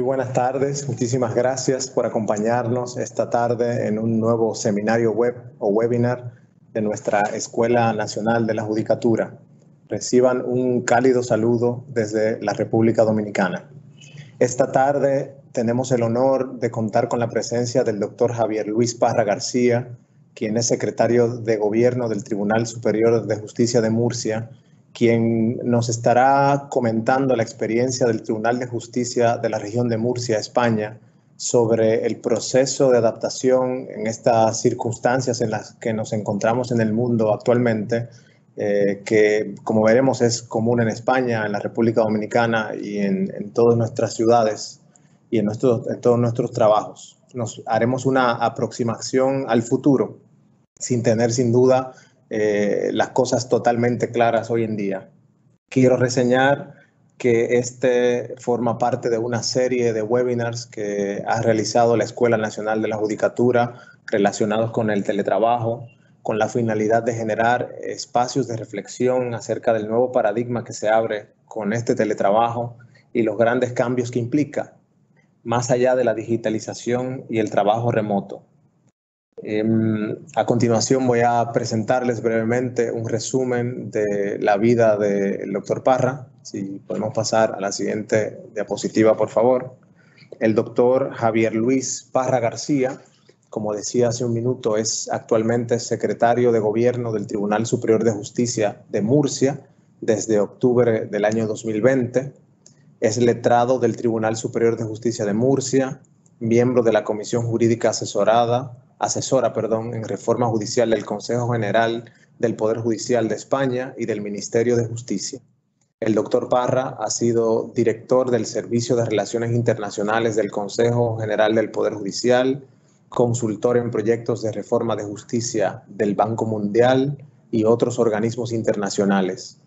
buenas tardes. Muchísimas gracias por acompañarnos esta tarde en un nuevo seminario web o webinar de nuestra Escuela Nacional de la Judicatura. Reciban un cálido saludo desde la República Dominicana. Esta tarde tenemos el honor de contar con la presencia del doctor Javier Luis Parra García, quien es secretario de Gobierno del Tribunal Superior de Justicia de Murcia, quien nos estará comentando la experiencia del Tribunal de Justicia de la región de Murcia, España, sobre el proceso de adaptación en estas circunstancias en las que nos encontramos en el mundo actualmente, que como veremos es común en España, en la República Dominicana y en todas nuestras ciudades y en todos nuestros trabajos. Nos haremos una aproximación al futuro sin tener sin duda las cosas totalmente claras hoy en día. Quiero reseñar que este forma parte de una serie de webinars que ha realizado la Escuela Nacional de la Judicatura relacionados con el teletrabajo, con la finalidad de generar espacios de reflexión acerca del nuevo paradigma que se abre con este teletrabajo y los grandes cambios que implica, más allá de la digitalización y el trabajo remoto. A continuación voy a presentarles brevemente un resumen de la vida del doctor Parra. Si podemos pasar a la siguiente diapositiva, por favor. El doctor Javier Luis Parra García, como decía hace un minuto, es actualmente secretario de Gobierno del Tribunal Superior de Justicia de Murcia desde octubre del año 2020. Es letrado del Tribunal Superior de Justicia de Murcia, miembro de la Comisión Jurídica asesora en reforma judicial del Consejo General del Poder Judicial de España y del Ministerio de Justicia. El doctor Parra ha sido director del Servicio de Relaciones Internacionales del Consejo General del Poder Judicial, consultor en proyectos de reforma de justicia del Banco Mundial y otros organismos internacionales,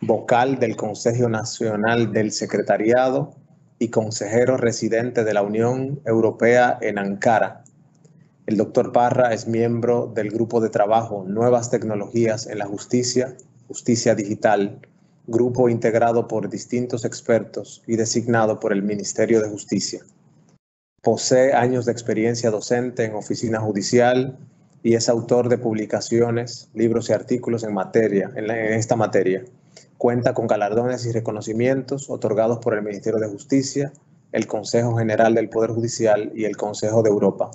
vocal del Consejo Nacional del Secretariado y consejero residente de la Unión Europea en Ankara. El doctor Parra es miembro del grupo de trabajo Nuevas Tecnologías en la Justicia, Justicia Digital, grupo integrado por distintos expertos y designado por el Ministerio de Justicia. Posee años de experiencia docente en oficina judicial y es autor de publicaciones, libros y artículos en esta materia. Cuenta con galardones y reconocimientos otorgados por el Ministerio de Justicia, el Consejo General del Poder Judicial y el Consejo de Europa.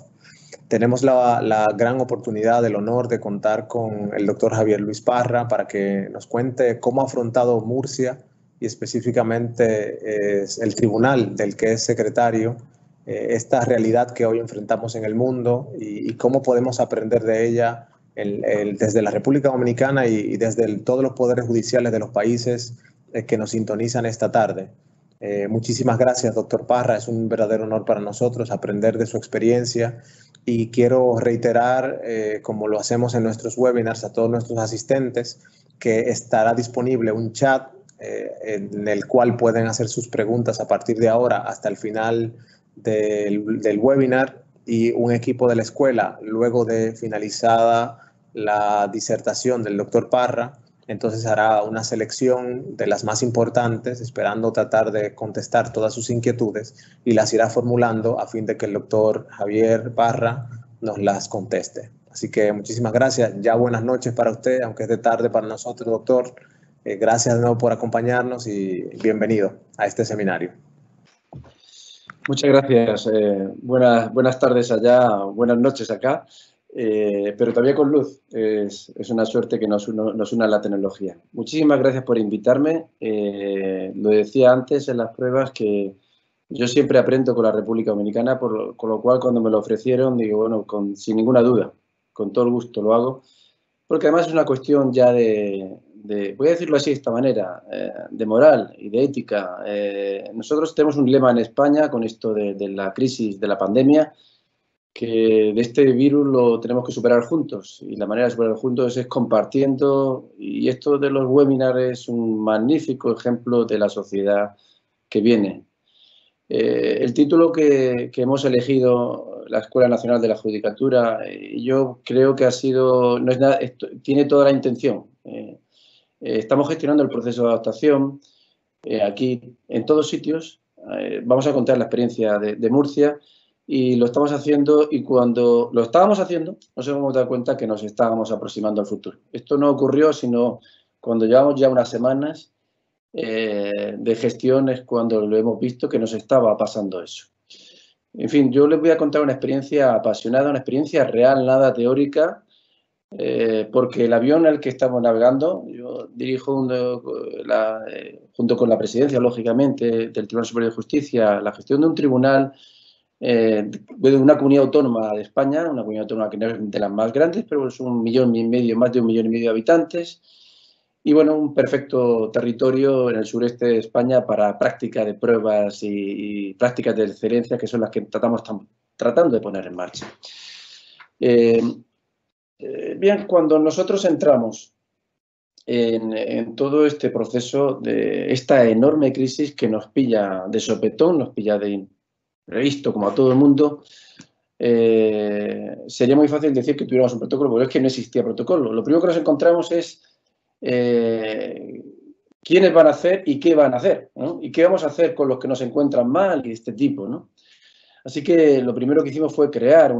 Tenemos la gran oportunidad, el honor de contar con el doctor Javier Luis Parra para que nos cuente cómo ha afrontado Murcia y específicamente el tribunal del que es secretario, esta realidad que hoy enfrentamos en el mundo y cómo podemos aprender de ella desde la República Dominicana y desde todos los poderes judiciales de los países que nos sintonizan esta tarde. Muchísimas gracias, doctor Parra. Es un verdadero honor para nosotros aprender de su experiencia y quiero reiterar, como lo hacemos en nuestros webinars, a todos nuestros asistentes, que estará disponible un chat en el cual pueden hacer sus preguntas a partir de ahora hasta el final del webinar, y un equipo de la escuela, luego de finalizada la disertación del doctor Parra, entonces hará una selección de las más importantes, esperando tratar de contestar todas sus inquietudes y las irá formulando a fin de que el doctor Javier Parra nos las conteste. Así que muchísimas gracias. Ya buenas noches para usted, aunque es de tarde para nosotros, doctor. Gracias de nuevo por acompañarnos y bienvenido a este seminario. Muchas gracias. Buenas tardes allá, buenas noches acá. Pero todavía con luz. Es una suerte que nos una la tecnología. Muchísimas gracias por invitarme. Lo decía antes en las pruebas que yo siempre aprendo con la República Dominicana, con lo cual cuando me lo ofrecieron digo, bueno, sin ninguna duda, con todo el gusto lo hago, porque además es una cuestión ya voy a decirlo así de esta manera, de moral y de ética. Nosotros tenemos un lema en España con esto de la crisis de la pandemia, que de este virus lo tenemos que superar juntos, y la manera de superarlo juntos es compartiendo, y esto de los webinars es un magnífico ejemplo de la sociedad que viene. El título que hemos elegido, la Escuela Nacional de la Judicatura, yo creo que tiene toda la intención. Estamos gestionando el proceso de adaptación aquí en todos sitios vamos a contar la experiencia de Murcia, y lo estamos haciendo, y cuando lo estábamos haciendo nos hemos dado cuenta que nos estábamos aproximando al futuro. Esto no ocurrió sino cuando llevamos ya unas semanas de gestiones, cuando lo hemos visto que nos estaba pasando eso. En fin, yo les voy a contar una experiencia apasionada, una experiencia real, nada teórica, porque el avión en el que estamos navegando, yo dirijo junto con la presidencia, lógicamente, del Tribunal Superior de Justicia, la gestión de un tribunal de una comunidad autónoma de España, una comunidad autónoma que no es de las más grandes, pero es 1,5 millones, más de 1,5 millones de habitantes, y bueno, un perfecto territorio en el sureste de España para práctica de pruebas y prácticas de excelencia, que son las que estamos tratando de poner en marcha. Bien, cuando nosotros entramos en todo este proceso de esta enorme crisis que nos pilla de sopetón, nos pilla de imprevisto, como a todo el mundo, sería muy fácil decir que tuviéramos un protocolo, pero es que no existía protocolo. Lo primero que nos encontramos es quiénes van a hacer y qué van a hacer, ¿no? Y qué vamos a hacer con los que nos encuentran mal y este tipo, ¿no? Así que lo primero que hicimos fue crear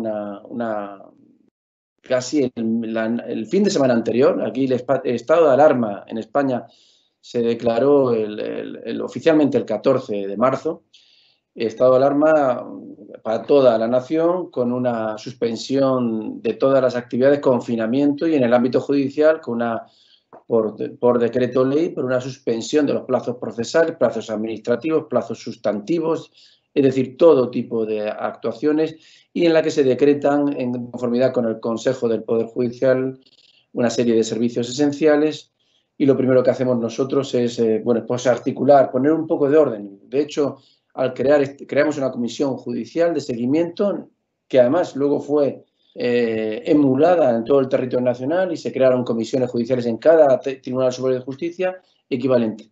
casi el fin de semana anterior, aquí el estado de alarma en España se declaró oficialmente el 14 de marzo, estado de alarma para toda la nación, con una suspensión de todas las actividades, confinamiento, y en el ámbito judicial con por decreto ley, por una suspensión de los plazos procesales, plazos administrativos, plazos sustantivos, es decir, todo tipo de actuaciones, y en la que se decretan, en conformidad con el Consejo del Poder Judicial, una serie de servicios esenciales. Y lo primero que hacemos nosotros es pues articular, poner un poco de orden. De hecho, al creamos una comisión judicial de seguimiento, que además luego fue emulada en todo el territorio nacional, y se crearon comisiones judiciales en cada Tribunal Superior de Justicia equivalente.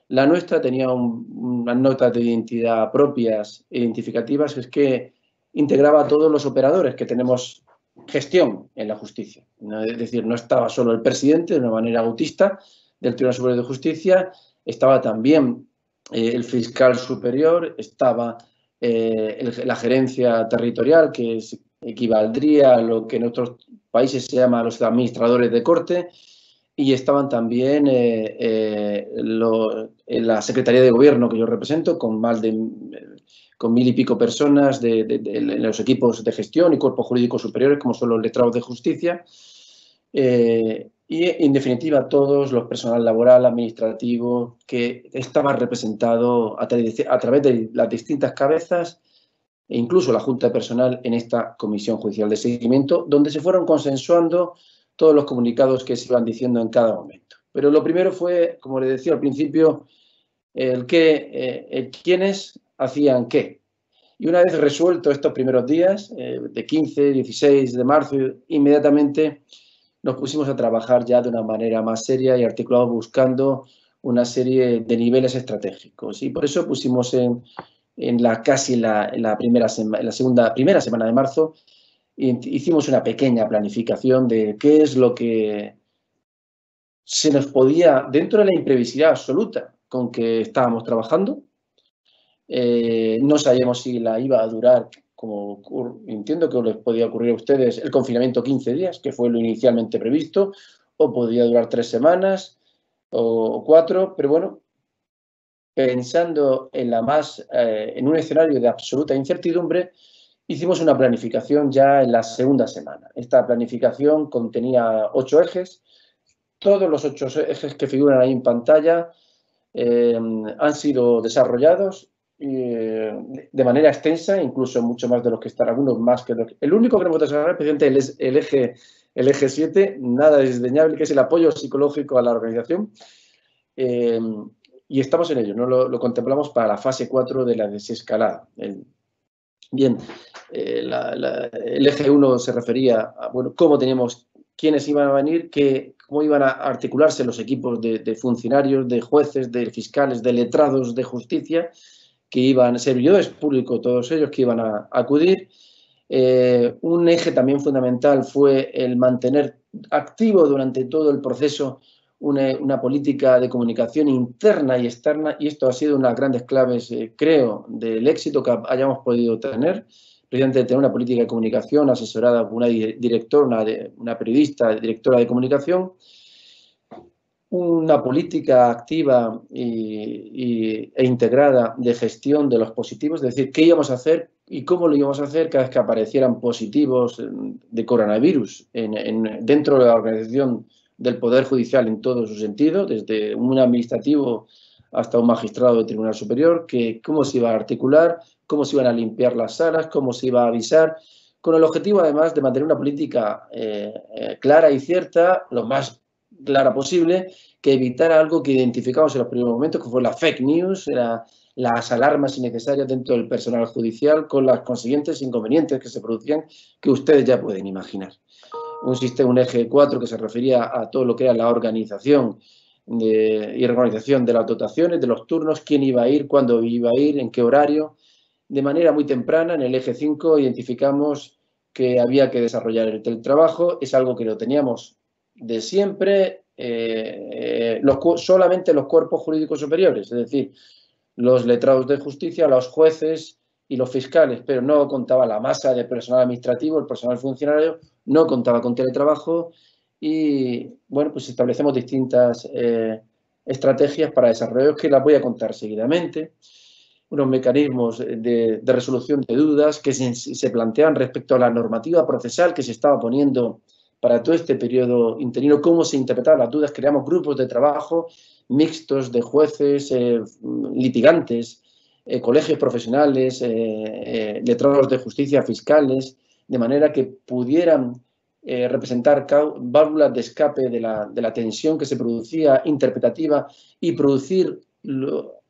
La nuestra tenía unas notas de identidad propias e identificativas, que es que integraba a todos los operadores que tenemos gestión en la justicia. Es decir, no estaba solo el presidente de una manera autista del Tribunal Superior de Justicia, estaba también el fiscal superior, estaba la gerencia territorial, que equivaldría a lo que en otros países se llama los administradores de corte, y estaban también en la Secretaría de Gobierno que yo represento, con 1,000 y pico personas en los equipos de gestión y cuerpos jurídicos superiores, como son los letrados de justicia, y en definitiva todos los personal laboral, administrativo, que estaba representado a través de las distintas cabezas, e incluso la Junta de Personal, en esta Comisión Judicial de Seguimiento, donde se fueron consensuando todos los comunicados que se iban diciendo en cada momento. Pero lo primero fue, como le decía al principio, quiénes hacían qué. Y una vez resuelto estos primeros días, de 15, 16 de marzo, inmediatamente nos pusimos a trabajar ya de una manera más seria y articulada, buscando una serie de niveles estratégicos. Y por eso pusimos en la primera semana de marzo, hicimos una pequeña planificación de qué es lo que se nos podía, dentro de la imprevisibilidad absoluta con que estábamos trabajando. No sabíamos si la iba a durar, como entiendo que les podía ocurrir a ustedes, el confinamiento 15 días, que fue lo inicialmente previsto, o podía durar 3 semanas o 4, pero bueno, pensando en un escenario de absoluta incertidumbre, hicimos una planificación ya en la segunda semana. Esta planificación contenía 8 ejes. Todos los 8 ejes que figuran ahí en pantalla han sido desarrollados de manera extensa, incluso mucho más de los que están, algunos más que los que... El único que hemos desarrollado, precisamente, es el eje 7, nada desdeñable, que es el apoyo psicológico a la organización. Y estamos en ello, ¿no? Lo contemplamos para la fase 4 de la desescalada. Bien, el eje 1 se refería a, bueno, cómo teníamos, quiénes iban a venir, cómo iban a articularse los equipos de funcionarios, de jueces, de fiscales, de letrados de justicia, que iban, servidores públicos, todos ellos que iban a acudir. Un eje también fundamental fue el mantener activo durante todo el proceso una política de comunicación interna y externa, y esto ha sido una de las grandes claves, creo, del éxito que hayamos podido tener, precisamente tener una política de comunicación asesorada por una directora, una periodista, directora de comunicación, una política activa e integrada de gestión de los positivos, es decir, qué íbamos a hacer y cómo lo íbamos a hacer cada vez que aparecieran positivos de coronavirus dentro de la organización del Poder Judicial en todo su sentido, desde un administrativo hasta un magistrado de Tribunal Superior, que cómo se iba a articular, cómo se iban a limpiar las salas, cómo se iba a avisar, con el objetivo además de mantener una política clara y cierta, lo más clara posible, que evitara algo que identificamos en los primeros momentos, que fue la fake news, las alarmas innecesarias dentro del personal judicial, con los consiguientes inconvenientes que se producían, que ustedes ya pueden imaginar. Un eje 4 que se refería a todo lo que era la organización y reorganización de las dotaciones, de los turnos, quién iba a ir, cuándo iba a ir, en qué horario. De manera muy temprana, en el eje 5, identificamos que había que desarrollar el teletrabajo. Es algo que lo teníamos de siempre, solamente los cuerpos jurídicos superiores, es decir, los letrados de justicia, los jueces y los fiscales, pero no contaba la masa de personal administrativo, el personal funcionario, no contaba con teletrabajo y, bueno, pues establecemos distintas estrategias para desarrollar, que las voy a contar seguidamente. Unos mecanismos de resolución de dudas que se plantean respecto a la normativa procesal que se estaba poniendo para todo este periodo interino, cómo se interpretaban las dudas. Creamos grupos de trabajo mixtos de jueces, litigantes, colegios profesionales, letrados de justicia, fiscales, de manera que pudieran representar válvulas de escape de la tensión que se producía interpretativa y producir,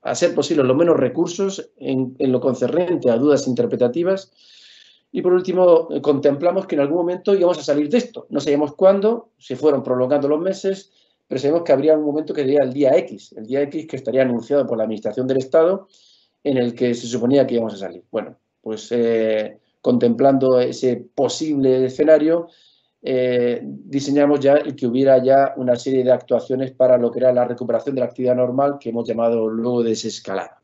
a ser posible, los menos recursos en lo concerniente a dudas interpretativas. Y por último, contemplamos que en algún momento íbamos a salir de esto. No sabíamos cuándo, se fueron prolongando los meses, pero sabemos que habría un momento que sería el día X que estaría anunciado por la Administración del Estado, en el que se suponía que íbamos a salir. Bueno, pues contemplando ese posible escenario, diseñamos ya el que hubiera ya una serie de actuaciones para lo que era la recuperación de la actividad normal, que hemos llamado luego desescalada.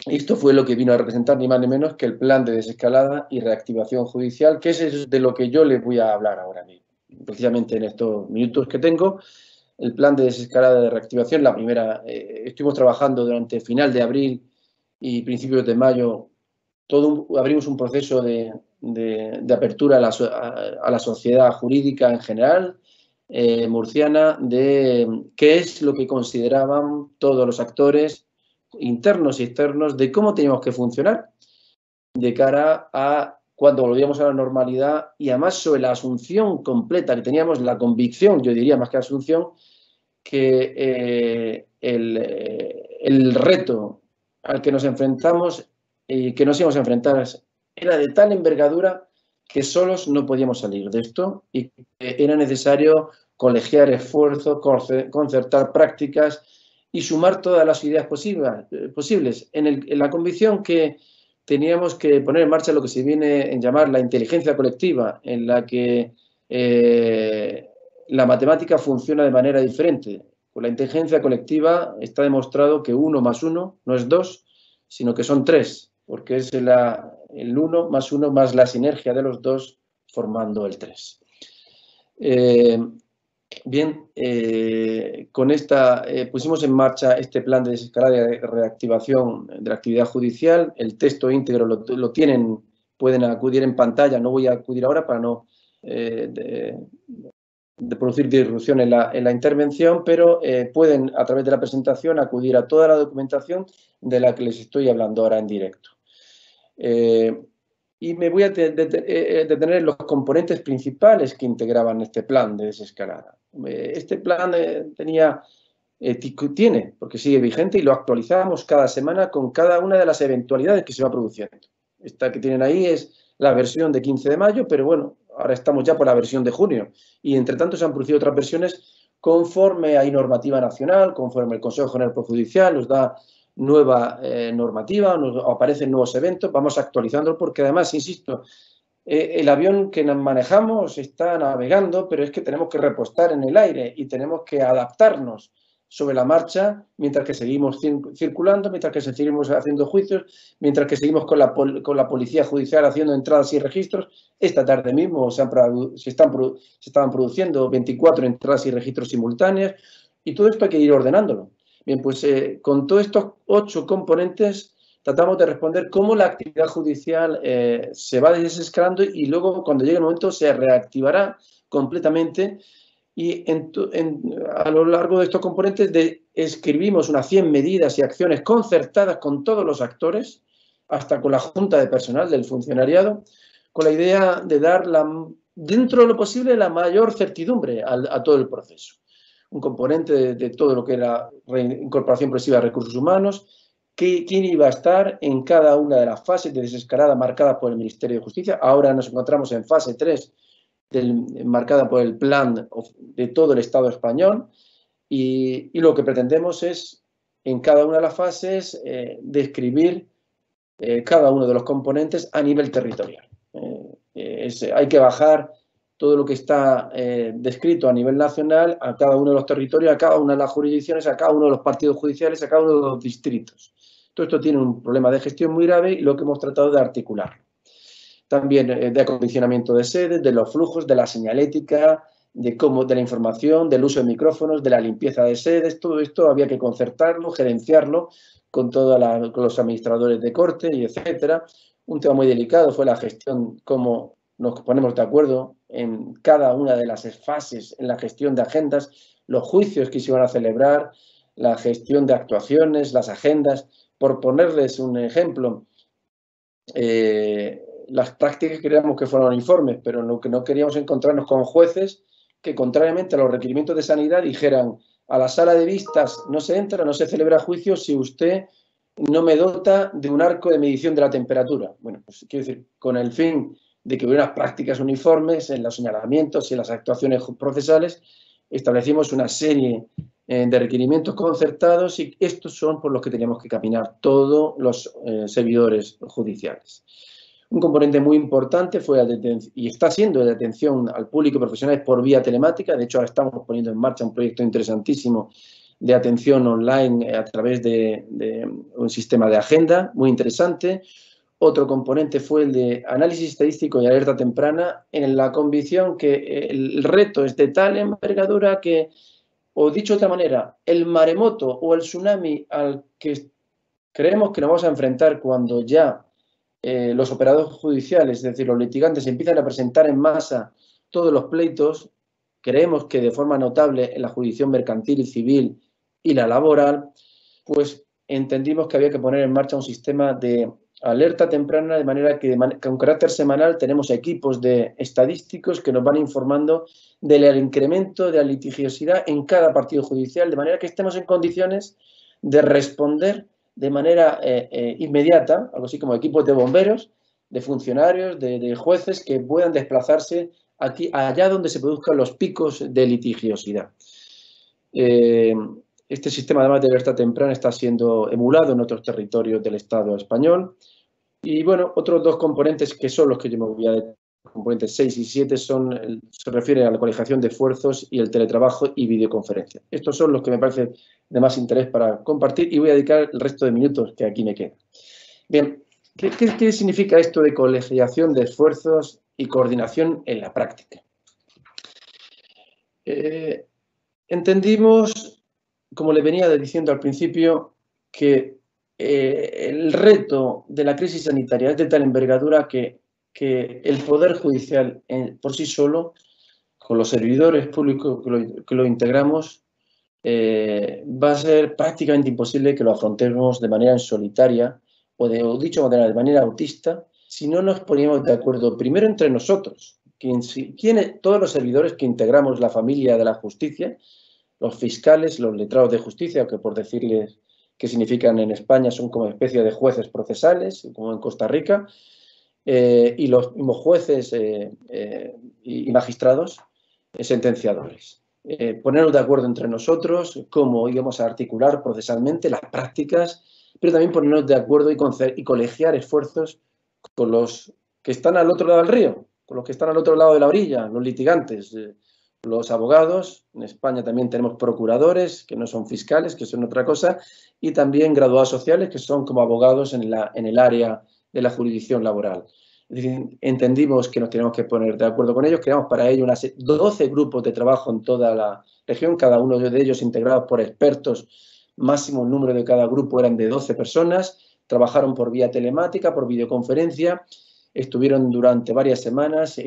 Esto fue lo que vino a representar ni más ni menos que el plan de desescalada y reactivación judicial, que es de lo que yo les voy a hablar ahora mismo. Precisamente en estos minutos que tengo, el plan de desescalada de reactivación, la primera, estuvimos trabajando durante final de abril y principios de mayo, abrimos un proceso de apertura a la sociedad jurídica en general, murciana, de qué es lo que consideraban todos los actores internos y externos de cómo teníamos que funcionar de cara a cuando volvíamos a la normalidad, y además sobre la asunción completa que teníamos, la convicción, yo diría más que asunción, que el reto al que nos enfrentamos y que nos íbamos a enfrentar era de tal envergadura que solos no podíamos salir de esto y que era necesario colegiar esfuerzos, concertar prácticas y sumar todas las ideas posibles en la convicción que teníamos que poner en marcha lo que se viene a llamar la inteligencia colectiva, en la que la matemática funciona de manera diferente. Con la inteligencia colectiva está demostrado que 1 más 1 no es 2, sino que son 3, porque es el 1 más 1 más la sinergia de los dos formando el 3. Bien, con esta pusimos en marcha este plan de desescalada y reactivación de la actividad judicial. El texto íntegro lo tienen, pueden acudir en pantalla. No voy a acudir ahora para no de producir disrupción en la intervención, pero pueden a través de la presentación acudir a toda la documentación de la que les estoy hablando ahora en directo. Y me voy a detener en los componentes principales que integraban este plan de desescalada. Este plan tiene, porque sigue vigente y lo actualizamos cada semana con cada una de las eventualidades que se va produciendo. Esta que tienen ahí es la versión de 15 de mayo, pero bueno, ahora estamos ya por la versión de junio. Y entre tanto se han producido otras versiones conforme hay normativa nacional, conforme el Consejo General del Poder Judicial nos da nueva normativa, aparecen nuevos eventos, vamos actualizando porque además, insisto, el avión que nos manejamos está navegando, pero es que tenemos que repostar en el aire y tenemos que adaptarnos sobre la marcha mientras que seguimos circulando, mientras que seguimos haciendo juicios, mientras que seguimos con la policía judicial haciendo entradas y registros. Esta tarde mismo se estaban produciendo 24 entradas y registros simultáneas y todo esto hay que ir ordenándolo. Bien, pues con todos estos 8 componentes tratamos de responder cómo la actividad judicial se va desescalando y luego cuando llegue el momento se reactivará completamente. Y a lo largo de estos componentes escribimos unas 100 medidas y acciones concertadas con todos los actores, hasta con la junta de personal del funcionariado, con la idea de dar, dentro de lo posible, la mayor certidumbre a todo el proceso. Un componente de todo lo que era incorporación progresiva de recursos humanos, quién iba a estar en cada una de las fases de desescalada marcadas por el Ministerio de Justicia. Ahora nos encontramos en fase 3, marcada por el plan de todo el Estado español, y lo que pretendemos es, en cada una de las fases, describir cada uno de los componentes a nivel territorial. Hay que bajar todo lo que está descrito a nivel nacional a cada uno de los territorios, a cada una de las jurisdicciones, a cada uno de los partidos judiciales, a cada uno de los distritos. Todo esto tiene un problema de gestión muy grave y lo que hemos tratado de articular. También de acondicionamiento de sedes, de los flujos, de la señalética, de la información, del uso de micrófonos, de la limpieza de sedes. Todo esto había que concertarlo, gerenciarlo con con los administradores de corte y etcétera. Un tema muy delicado fue la gestión, cómo nos ponemos de acuerdo en cada una de las fases en la gestión de agendas, los juicios que se iban a celebrar, la gestión de actuaciones, las agendas. Por ponerles un ejemplo, las prácticas queríamos que fueran uniformes, pero lo que no queríamos encontrarnos con jueces que, contrariamente a los requerimientos de sanidad, dijeran: a la sala de vistas no se entra, no se celebra juicio si usted no me dota de un arco de medición de la temperatura. Bueno, pues quiero decir, con el fin de que hubiera prácticas uniformes en los señalamientos y en las actuaciones procesales, establecimos una serie de requerimientos concertados y estos son por los que teníamos que caminar todos los servidores judiciales. Un componente muy importante fue y está siendo de atención al público y profesionales por vía telemática. De hecho, ahora estamos poniendo en marcha un proyecto interesantísimo de atención online a través de un sistema de agenda muy interesante. Otro componente fue el de análisis estadístico y alerta temprana, en la convicción que el reto es de tal envergadura que, o dicho de otra manera, el maremoto o el tsunami al que creemos que nos vamos a enfrentar cuando ya los operadores judiciales, es decir, los litigantes, empiezan a presentar en masa todos los pleitos, creemos que de forma notable en la jurisdicción mercantil y civil y la laboral, pues entendimos que había que poner en marcha un sistema de alerta temprana, de manera que con carácter semanal tenemos equipos de estadísticos que nos van informando del incremento de la litigiosidad en cada partido judicial, de manera que estemos en condiciones de responder de manera inmediata, algo así como equipos de bomberos, de funcionarios, de jueces que puedan desplazarse allá donde se produzcan los picos de litigiosidad. Este sistema, además de alerta temprana, está siendo emulado en otros territorios del Estado español. Y bueno, otros 2 componentes que son los que yo me voy a decir, componentes 6 y 7, se refieren a la coaligación de esfuerzos y el teletrabajo y videoconferencia. Estos son los que me parecen de más interés para compartir y voy a dedicar el resto de minutos que aquí me quedan. Bien, ¿qué significa esto de colegiación de esfuerzos y coordinación en la práctica? Entendimos, como le venía diciendo al principio, que el reto de la crisis sanitaria es de tal envergadura que el Poder Judicial por sí solo, con los servidores públicos que lo integramos, va a ser prácticamente imposible que lo afrontemos de manera solitaria o dicho de manera autista, si no nos poníamos de acuerdo primero entre nosotros, todos los servidores que integramos la familia de la justicia, los fiscales, los letrados de justicia, que por decirles qué significan en España son como especie de jueces procesales, como en Costa Rica, y los mismos jueces y magistrados sentenciadores. Ponernos de acuerdo entre nosotros cómo íbamos a articular procesalmente las prácticas, pero también ponernos de acuerdo y colegiar esfuerzos con los que están al otro lado del río, con los que están al otro lado de la orilla, los litigantes, los abogados. En España también tenemos procuradores, que no son fiscales, que son otra cosa, y también graduados sociales, que son como abogados en el área de la jurisdicción laboral. Es decir, entendimos que nos teníamos que poner de acuerdo con ellos, creamos para ello 12 grupos de trabajo en toda la región, cada uno de ellos integrados por expertos. Máximo número de cada grupo eran de 12 personas, trabajaron por vía telemática, por videoconferencia, estuvieron durante varias semanas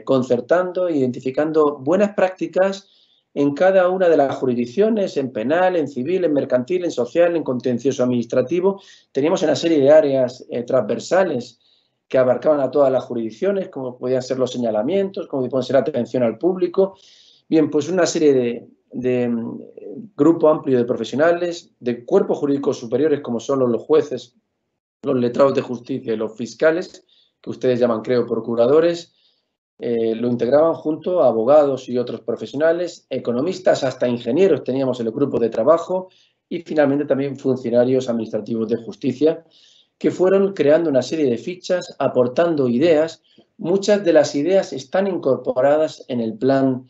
concertando, identificando buenas prácticas en cada una de las jurisdicciones, en penal, en civil, en mercantil, en social, en contencioso administrativo. Teníamos una serie de áreas transversales que abarcaban a todas las jurisdicciones, como podían ser los señalamientos, como pueden ser la atención al público. Bien, pues una serie de grupo amplio de profesionales, de cuerpos jurídicos superiores, como son los jueces, los letrados de justicia y los fiscales, que ustedes llaman, creo, procuradores, lo integraban junto a abogados y otros profesionales, economistas, hasta ingenieros teníamos en el grupo de trabajo, y finalmente también funcionarios administrativos de justicia, que fueron creando una serie de fichas, aportando ideas. Muchas de las ideas están incorporadas en el plan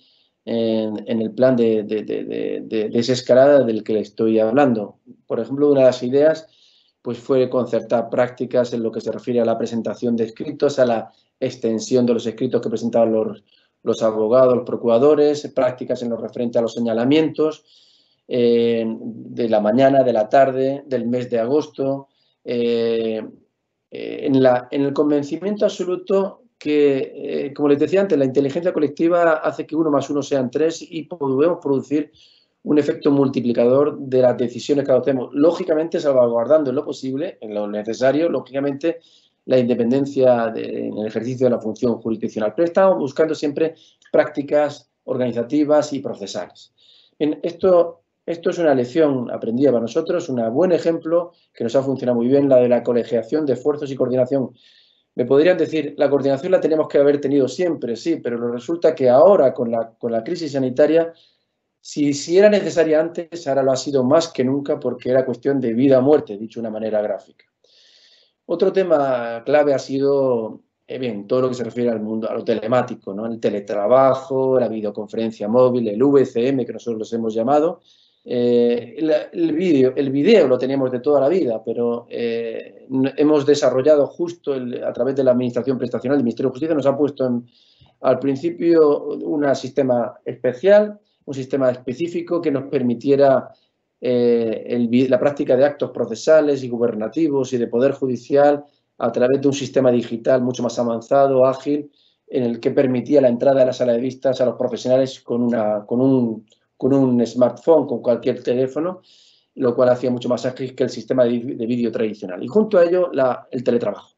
de desescalada del que le estoy hablando. Por ejemplo, una de las ideas pues, fue concertar prácticas en lo que se refiere a la presentación de escritos, a la extensión de los escritos que presentaban los abogados, los procuradores, prácticas en lo referente a los señalamientos de la mañana, de la tarde, del mes de agosto, en el convencimiento absoluto que, como les decía antes, la inteligencia colectiva hace que 1 más 1 sean 3 y podemos producir un efecto multiplicador de las decisiones que adoptemos, lógicamente salvaguardando en lo posible, en lo necesario, lógicamente, la independencia en el ejercicio de la función jurisdiccional. Pero estamos buscando siempre prácticas organizativas y procesales. Bien, esto es una lección aprendida para nosotros, un buen ejemplo que nos ha funcionado muy bien, la de la colegiación de esfuerzos y coordinación. Me podrían decir, la coordinación la teníamos que haber tenido siempre, sí, pero resulta que ahora con la crisis sanitaria, si era necesaria antes, ahora lo ha sido más que nunca porque era cuestión de vida o muerte, dicho de una manera gráfica. Otro tema clave ha sido bien, todo lo que se refiere al mundo, a lo telemático, ¿no? El teletrabajo, la videoconferencia móvil, el VCM, que nosotros los hemos llamado. El vídeo lo teníamos de toda la vida, pero hemos desarrollado justo a través de la Administración Prestacional del Ministerio de Justicia, nos ha puesto al principio un sistema especial, un sistema específico que nos permitiera la práctica de actos procesales y gubernativos y de poder judicial a través de un sistema digital mucho más avanzado, ágil, en el que permitía la entrada a la sala de vistas a los profesionales con un smartphone, con cualquier teléfono, lo cual hacía mucho más ágil que el sistema de vídeo tradicional. Y junto a ello, el teletrabajo.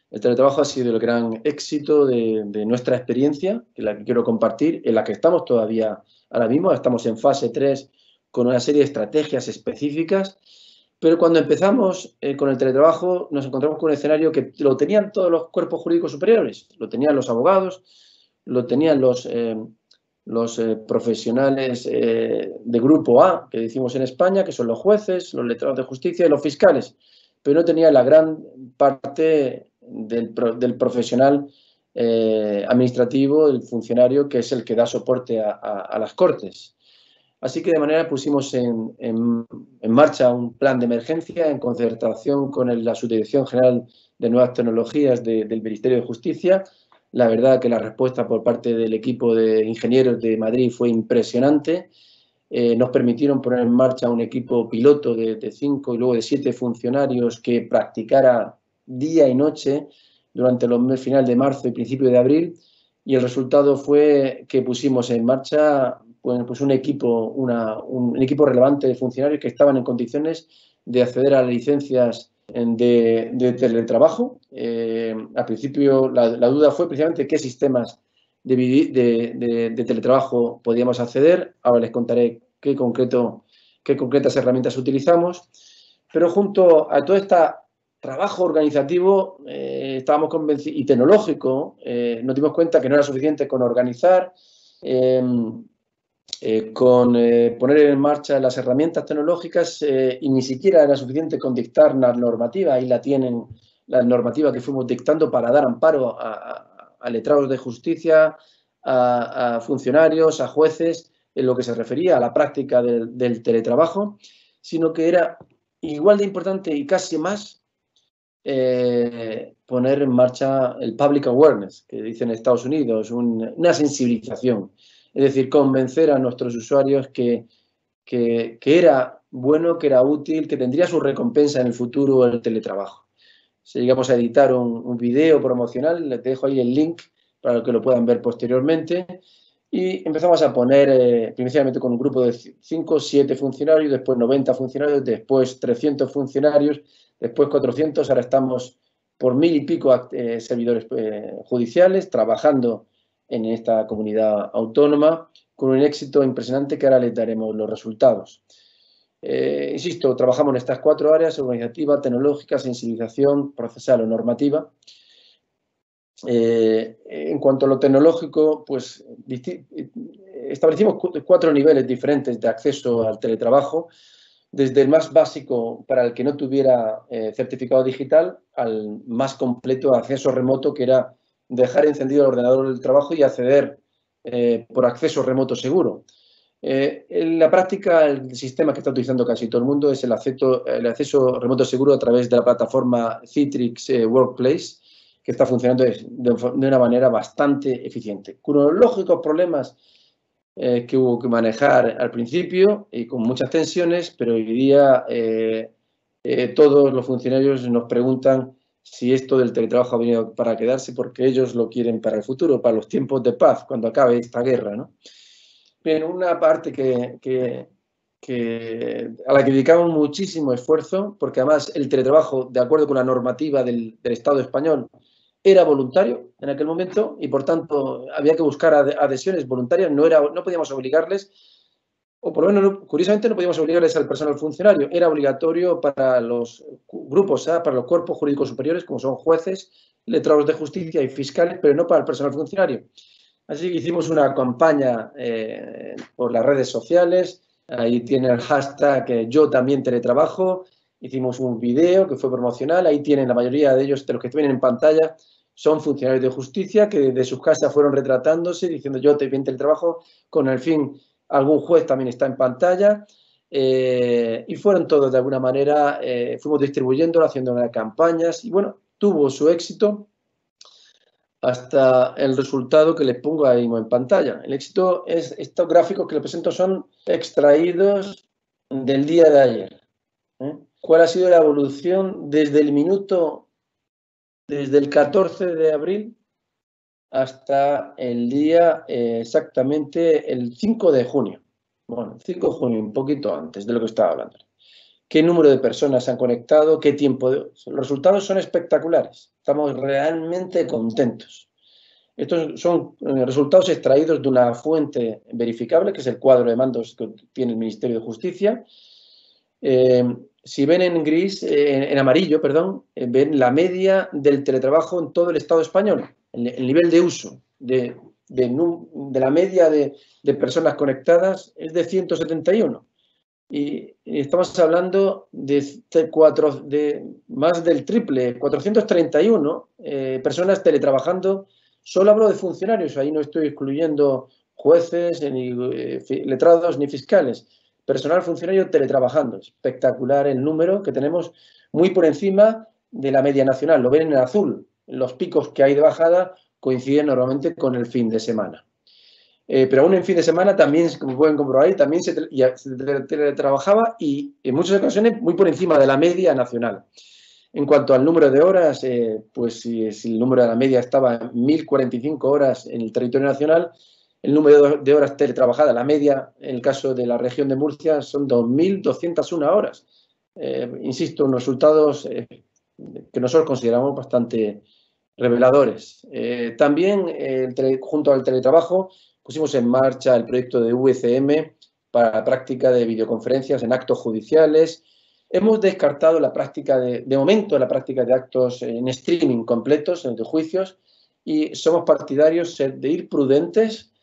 El teletrabajo ha sido el gran éxito de nuestra experiencia, en la que quiero compartir, en la que estamos todavía ahora mismo, estamos en fase 3 con una serie de estrategias específicas, pero cuando empezamos con el teletrabajo nos encontramos con un escenario que lo tenían todos los cuerpos jurídicos superiores, lo tenían los abogados, lo tenían los profesionales de grupo A, que decimos en España, que son los jueces, los letrados de justicia y los fiscales, pero no tenía la gran parte del profesional administrativo, el funcionario, que es el que da soporte a las Cortes. Así que de manera pusimos en marcha un plan de emergencia en concertación con la Subdirección General de Nuevas Tecnologías del Ministerio de Justicia. La verdad que la respuesta por parte del equipo de ingenieros de Madrid fue impresionante. Nos permitieron poner en marcha un equipo piloto de 5 y luego de 7 funcionarios que practicara día y noche durante los meses final de marzo y principio de abril, y el resultado fue que pusimos en marcha pues un equipo relevante de funcionarios que estaban en condiciones de acceder a las licencias de teletrabajo. Al principio la duda fue precisamente qué sistemas de teletrabajo podíamos acceder. Ahora les contaré qué concretas herramientas utilizamos. Pero junto a todo este trabajo organizativo estábamos convencidos, y tecnológico, nos dimos cuenta que no era suficiente con organizar, con poner en marcha las herramientas tecnológicas y ni siquiera era suficiente con dictar una normativa. Ahí la tienen la normativa que fuimos dictando para dar amparo a letrados de justicia, a funcionarios, a jueces, en lo que se refería a la práctica del teletrabajo, sino que era igual de importante y casi más poner en marcha el public awareness, que dicen en Estados Unidos, una sensibilización. Es decir, convencer a nuestros usuarios que era bueno, que era útil, que tendría su recompensa en el futuro el teletrabajo. Si llegamos a editar un video promocional, les dejo ahí el link para que lo puedan ver posteriormente. Y empezamos a poner, inicialmente con un grupo de 5 o 7 funcionarios, después 90 funcionarios, después 300 funcionarios, después 400, ahora estamos por 1000 y pico servidores judiciales trabajando en esta comunidad autónoma con un éxito impresionante que ahora les daremos los resultados. Insisto, trabajamos en estas 4 áreas: organizativa, tecnológica, sensibilización, procesal o normativa. En cuanto a lo tecnológico, pues establecimos 4 niveles diferentes de acceso al teletrabajo, desde el más básico para el que no tuviera certificado digital al más completo acceso remoto, que era dejar encendido el ordenador del trabajo y acceder por acceso remoto seguro. En la práctica, el sistema que está utilizando casi todo el mundo es el acceso remoto seguro a través de la plataforma Citrix Workplace, que está funcionando de una manera bastante eficiente. Con los lógicos problemas que hubo que manejar al principio y con muchas tensiones, pero hoy día todos los funcionarios nos preguntan si esto del teletrabajo ha venido para quedarse, porque ellos lo quieren para el futuro, para los tiempos de paz, cuando acabe esta guerra, ¿no? Bien, una parte a la que dedicamos muchísimo esfuerzo, porque además el teletrabajo, de acuerdo con la normativa del Estado español, era voluntario en aquel momento y, por tanto, había que buscar adhesiones voluntarias. No podíamos obligarles, o por lo menos, curiosamente, no podíamos obligarles al personal funcionario. Era obligatorio para los grupos, para los cuerpos jurídicos superiores, como son jueces, letrados de justicia y fiscales, pero no para el personal funcionario. Así que hicimos una campaña por las redes sociales. Ahí tiene el hashtag Yo también teletrabajo. Hicimos un video que fue promocional. Ahí tienen la mayoría de ellos, de los que vienen en pantalla, son funcionarios de justicia que desde sus casas fueron retratándose, diciendo yo también teletrabajo, con el fin, algún juez también está en pantalla. Y fueron todos de alguna manera, fuimos distribuyéndolo, haciendo campañas y bueno, tuvo su éxito hasta el resultado que les pongo ahí en pantalla. El éxito es, estos gráficos que les presento son extraídos del día de ayer. ¿Cuál ha sido la evolución desde el 14 de abril hasta el día exactamente el 5 de junio? Bueno, el 5 de junio, un poquito antes de lo que estaba hablando. ¿Qué número de personas se han conectado? ¿Qué tiempo? Los resultados son espectaculares. Estamos realmente contentos. Estos son resultados extraídos de una fuente verificable, que es el cuadro de mandos que tiene el Ministerio de Justicia. Si ven en gris, en amarillo, perdón, ven la media del teletrabajo en todo el Estado español, el nivel de uso de la media de personas conectadas es de 171. Y estamos hablando de más del triple, 431 personas teletrabajando. Solo hablo de funcionarios, ahí no estoy excluyendo jueces, ni letrados, ni fiscales. Personal funcionario teletrabajando. Espectacular el número que tenemos, muy por encima de la media nacional. Lo ven en azul. Los picos que hay de bajada coinciden normalmente con el fin de semana. Pero aún en fin de semana también, como pueden comprobar ahí, también se teletrabajaba y en muchas ocasiones muy por encima de la media nacional. En cuanto al número de horas, pues si el número de la media estaba en 1045 horas en el territorio nacional, el número de horas teletrabajadas, la media en el caso de la región de Murcia, son 2201 horas. Insisto, unos resultados que nosotros consideramos bastante reveladores. También, junto al teletrabajo, pusimos en marcha el proyecto de VCM para la práctica de videoconferencias en actos judiciales. Hemos descartado la práctica de momento, la práctica de actos en streaming completos, de juicios, y somos partidarios de ir prudentes.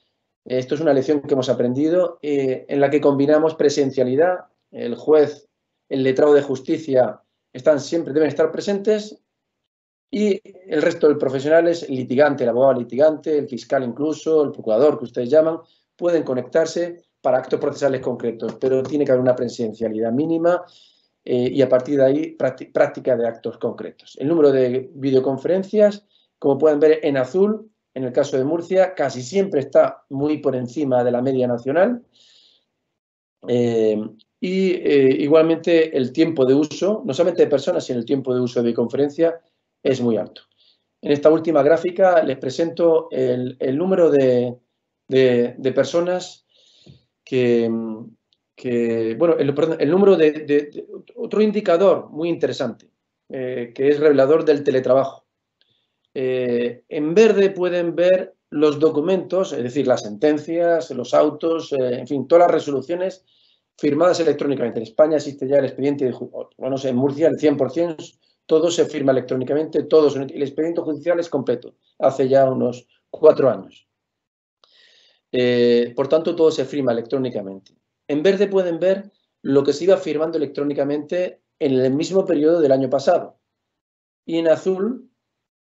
Esto es una lección que hemos aprendido, en la que combinamos presencialidad. El juez, el letrado de justicia deben estar presentes, Y el resto de profesionales, el litigante, el abogado litigante, el fiscal incluso, el procurador que ustedes llaman, pueden conectarse para actos procesales concretos, pero tiene que haber una presencialidad mínima y a partir de ahí práctica de actos concretos. El número de videoconferencias, como pueden ver en azul, en el caso de Murcia, casi siempre está muy por encima de la media nacional. Igualmente el tiempo de uso, no solamente de personas, sino el tiempo de uso de videoconferencia es muy alto. En esta última gráfica les presento el número de personas bueno, el número de otro indicador muy interesante, que es revelador del teletrabajo. En verde pueden ver los documentos, es decir, las sentencias, los autos, en fin, todas las resoluciones firmadas electrónicamente. En España existe ya el expediente, bueno, en Murcia el 100%, todo se firma electrónicamente, el expediente judicial es completo, hace ya unos 4 años. Por tanto, todo se firma electrónicamente. En verde pueden ver lo que se iba firmando electrónicamente en el mismo periodo del año pasado. Y en azul,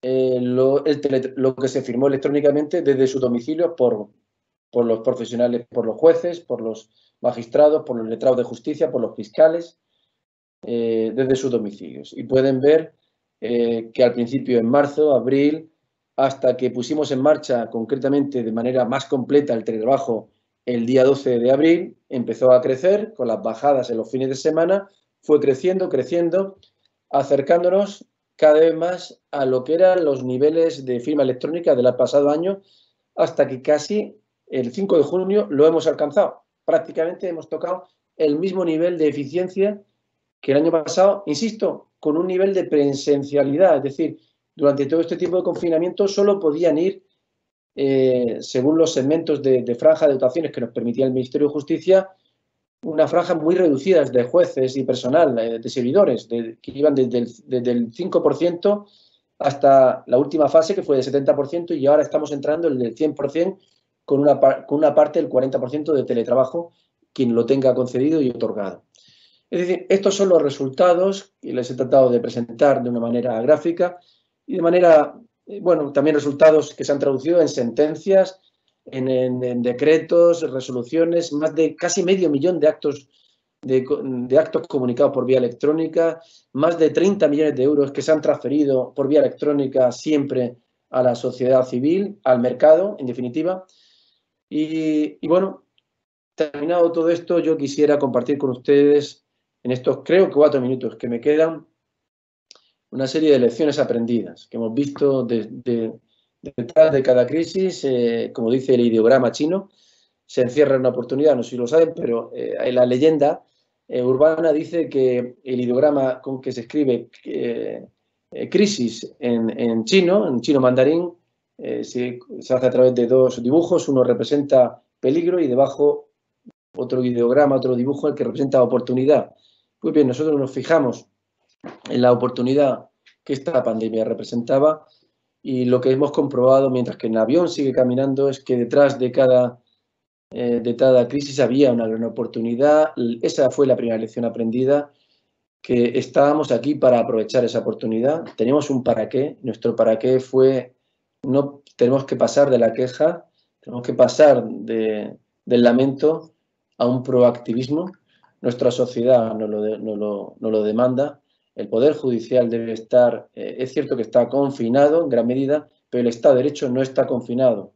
lo que se firmó electrónicamente desde su domicilio por los profesionales, por los jueces, por los magistrados, por los letrados de justicia, por los fiscales, desde sus domicilios. Y pueden ver que al principio, en marzo, abril, hasta que pusimos en marcha concretamente de manera más completa el teletrabajo el día 12 de abril, empezó a crecer con las bajadas en los fines de semana, fue creciendo, acercándonos cada vez más a lo que eran los niveles de firma electrónica del pasado año, hasta que casi el 5 de junio lo hemos alcanzado. Prácticamente hemos tocado el mismo nivel de eficiencia que el año pasado, insisto, con un nivel de presencialidad, es decir, durante todo este tiempo de confinamiento solo podían ir, según los segmentos de franja de dotaciones que nos permitía el Ministerio de Justicia, una franja muy reducida de jueces y personal, de servidores, que iban desde el 5% hasta la última fase, que fue de 70%, y ahora estamos entrando en el 100% con una parte del 40% de teletrabajo, quien lo tenga concedido y otorgado. Es decir, estos son los resultados que les he tratado de presentar de una manera gráfica y de manera, bueno, también resultados que se han traducido en sentencias, en decretos, resoluciones, más de casi 500.000 de actos de actos comunicados por vía electrónica, más de 30 millones de euros que se han transferido por vía electrónica siempre a la sociedad civil, al mercado, en definitiva. Y bueno, terminado todo esto, yo quisiera compartir con ustedes en estos, creo que 4 minutos que me quedan, una serie de lecciones aprendidas que hemos visto detrás de cada crisis. Como dice el ideograma chino, se encierra una oportunidad, no sé si lo saben, pero en la leyenda urbana dice que el ideograma con que se escribe crisis en chino mandarín, se hace a través de 2 dibujos. Uno representa peligro y debajo otro ideograma, otro dibujo, el que representa oportunidad. Muy bien, nosotros nos fijamos en la oportunidad que esta pandemia representaba y lo que hemos comprobado mientras que el avión sigue caminando es que detrás de cada crisis había una gran oportunidad. Esa fue la primera lección aprendida, que estábamos aquí para aprovechar esa oportunidad. Teníamos un para qué. Nuestro para qué fue, no tenemos que pasar de la queja, tenemos que pasar del lamento a un proactivismo. Nuestra sociedad nos lo demanda. El Poder Judicial debe estar, es cierto que está confinado en gran medida, pero el Estado de Derecho no está confinado.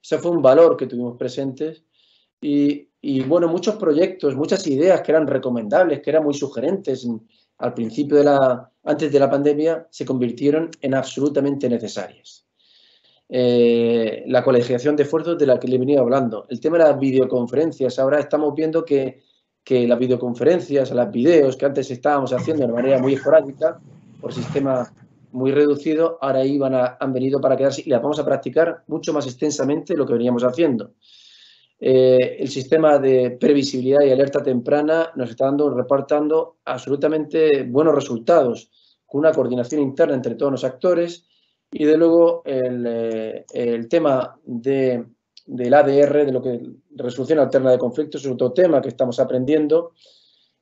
Ese fue un valor que tuvimos presentes y bueno, muchos proyectos, muchas ideas que eran recomendables, que eran muy sugerentes al principio antes de la pandemia, se convirtieron en absolutamente necesarias. La colegiación de esfuerzos de la que le he venido hablando. El tema de las videoconferencias. Ahora estamos viendo que las videoconferencias, las videos que antes estábamos haciendo de manera muy esporádica, por sistema muy reducido, ahora han venido para quedarse y las vamos a practicar mucho más extensamente de lo que veníamos haciendo. El sistema de previsibilidad y alerta temprana nos está reportando absolutamente buenos resultados, con una coordinación interna entre todos los actores. Y de luego el tema del ADR, de lo que resolución alterna de conflictos, es otro tema que estamos aprendiendo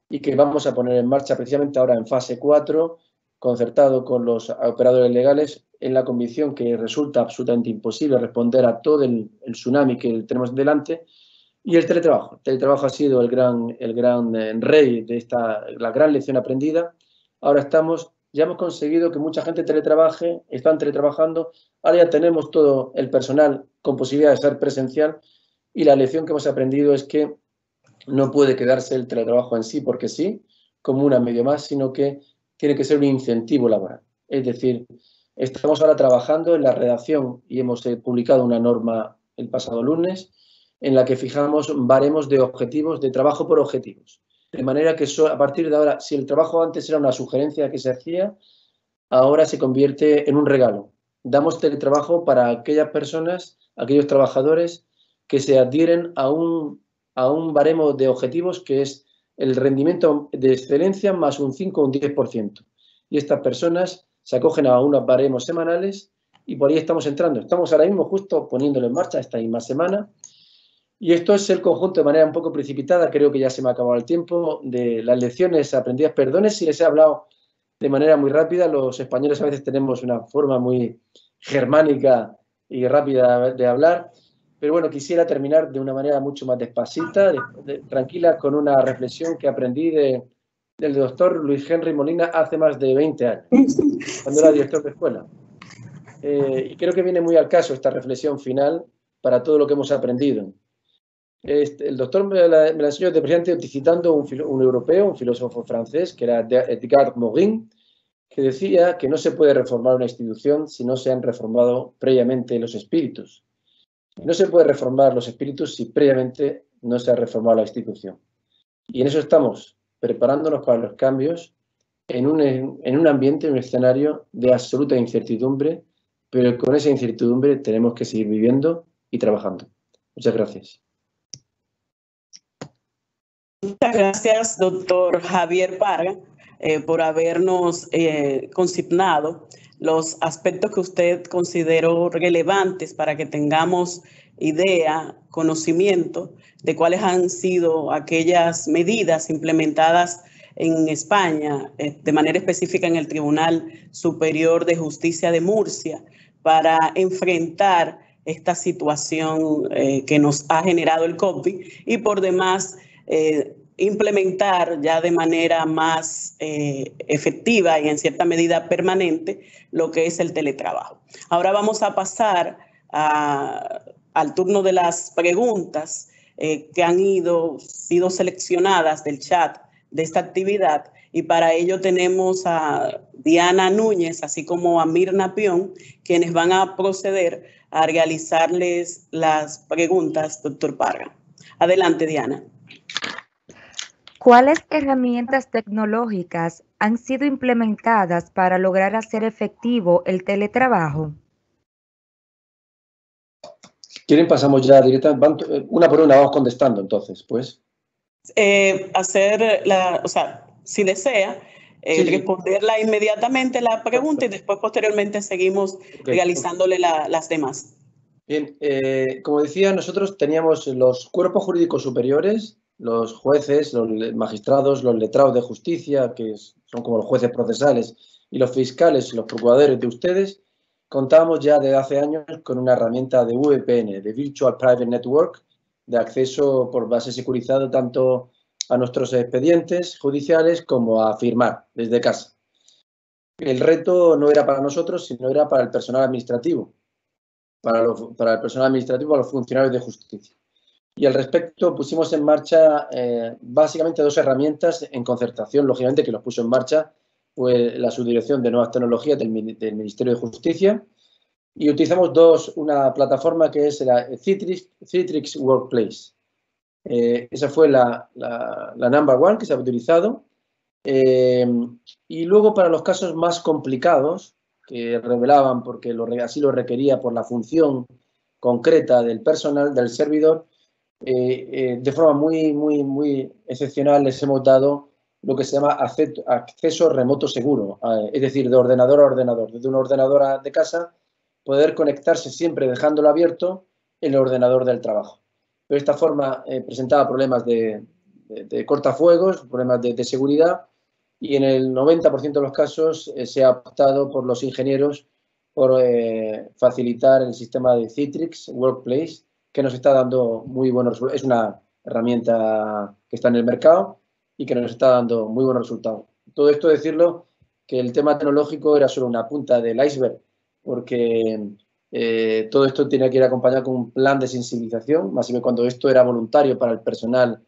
y que vamos a poner en marcha precisamente ahora en fase 4 concertado con los operadores legales en la convicción que resulta absolutamente imposible responder a todo el tsunami que tenemos delante. Y el teletrabajo. El teletrabajo ha sido el gran rey de la gran lección aprendida. Ahora ya hemos conseguido que mucha gente teletrabaje, están teletrabajando, ahora ya tenemos todo el personal con posibilidad de ser presencial y la lección que hemos aprendido es que no puede quedarse el teletrabajo en sí porque sí, como una medio más, sino que tiene que ser un incentivo laboral. Es decir, estamos ahora trabajando en la redacción y hemos publicado una norma el pasado lunes en la que fijamos baremos de objetivos, de trabajo por objetivos. De manera que a partir de ahora, si el trabajo antes era una sugerencia que se hacía, ahora se convierte en un regalo. Damos teletrabajo para aquellas personas, aquellos trabajadores que se adhieren a un baremo de objetivos que es el rendimiento de excelencia más un 5 o un 10%. Y estas personas se acogen a unos baremos semanales y por ahí estamos entrando. Estamos ahora mismo justo poniéndolo en marcha esta misma semana. Y esto es el conjunto de manera un poco precipitada, creo que ya se me ha acabado el tiempo, de las lecciones aprendidas. Perdones si les he hablado de manera muy rápida, los españoles a veces tenemos una forma muy germánica y rápida de hablar, pero bueno, quisiera terminar de una manera mucho más despacita, tranquila, con una reflexión que aprendí del doctor Luis Henry Molina hace más de 20 años, cuando era director de escuela. Y creo que viene muy al caso esta reflexión final para todo lo que hemos aprendido. El doctor me la enseñó precisamente citando un europeo, un filósofo francés, que era Edgar Morin, que decía que no se puede reformar una institución si no se han reformado previamente los espíritus. No se puede reformar los espíritus si previamente no se ha reformado la institución. Y en eso estamos, preparándonos para los cambios en un ambiente, en un escenario de absoluta incertidumbre, pero con esa incertidumbre tenemos que seguir viviendo y trabajando. Muchas gracias. Muchas gracias, doctor Javier Parga, por habernos consignado los aspectos que usted consideró relevantes para que tengamos idea, conocimiento de cuáles han sido aquellas medidas implementadas en España, de manera específica en el Tribunal Superior de Justicia de Murcia, para enfrentar esta situación que nos ha generado el COVID y por demás implementar ya de manera más efectiva y en cierta medida permanente lo que es el teletrabajo. Ahora vamos a pasar al turno de las preguntas que han sido seleccionadas del chat de esta actividad y para ello tenemos a Diana Núñez así como a Mirna Pion quienes van a proceder a realizarles las preguntas, doctor Parga. Adelante, Diana. ¿Cuáles herramientas tecnológicas han sido implementadas para lograr hacer efectivo el teletrabajo? ¿Quieren pasamos ya directamente? Una por una vamos contestando entonces, pues. Si desea, responderla inmediatamente la pregunta y después posteriormente seguimos realizándole las demás. Bien, como decía, nosotros teníamos los cuerpos jurídicos superiores, los jueces, los magistrados, los letrados de justicia, que son como los jueces procesales, y los fiscales, los procuradores de ustedes, contábamos ya desde hace años con una herramienta de VPN, de Virtual Private Network, de acceso por base securizado tanto a nuestros expedientes judiciales como a firmar desde casa. El reto no era para nosotros, sino era para el personal administrativo, para el personal administrativo, para los funcionarios de justicia. Y al respecto pusimos en marcha básicamente dos herramientas en concertación, lógicamente que los puso en marcha pues, la Subdirección de Nuevas Tecnologías del Ministerio de Justicia y utilizamos una plataforma que es la Citrix Workplace. Esa fue la number one que se ha utilizado. Y luego para los casos más complicados que revelaban porque así lo requería por la función concreta del personal, del servidor, de forma muy excepcional les hemos dado lo que se llama acceso remoto seguro, es decir, de ordenador a ordenador, desde un ordenador de casa, poder conectarse siempre dejándolo abierto en el ordenador del trabajo. Pero esta forma presentaba problemas de cortafuegos, problemas de seguridad y en el 90% de los casos se ha optado por los ingenieros por facilitar el sistema de Citrix Workplace, que nos está dando muy buenos resultados. Es una herramienta que está en el mercado y que nos está dando muy buenos resultados. Todo esto decirlo que el tema tecnológico era solo una punta del iceberg, porque todo esto tiene que ir acompañado con un plan de sensibilización, más bien cuando esto era voluntario para el personal,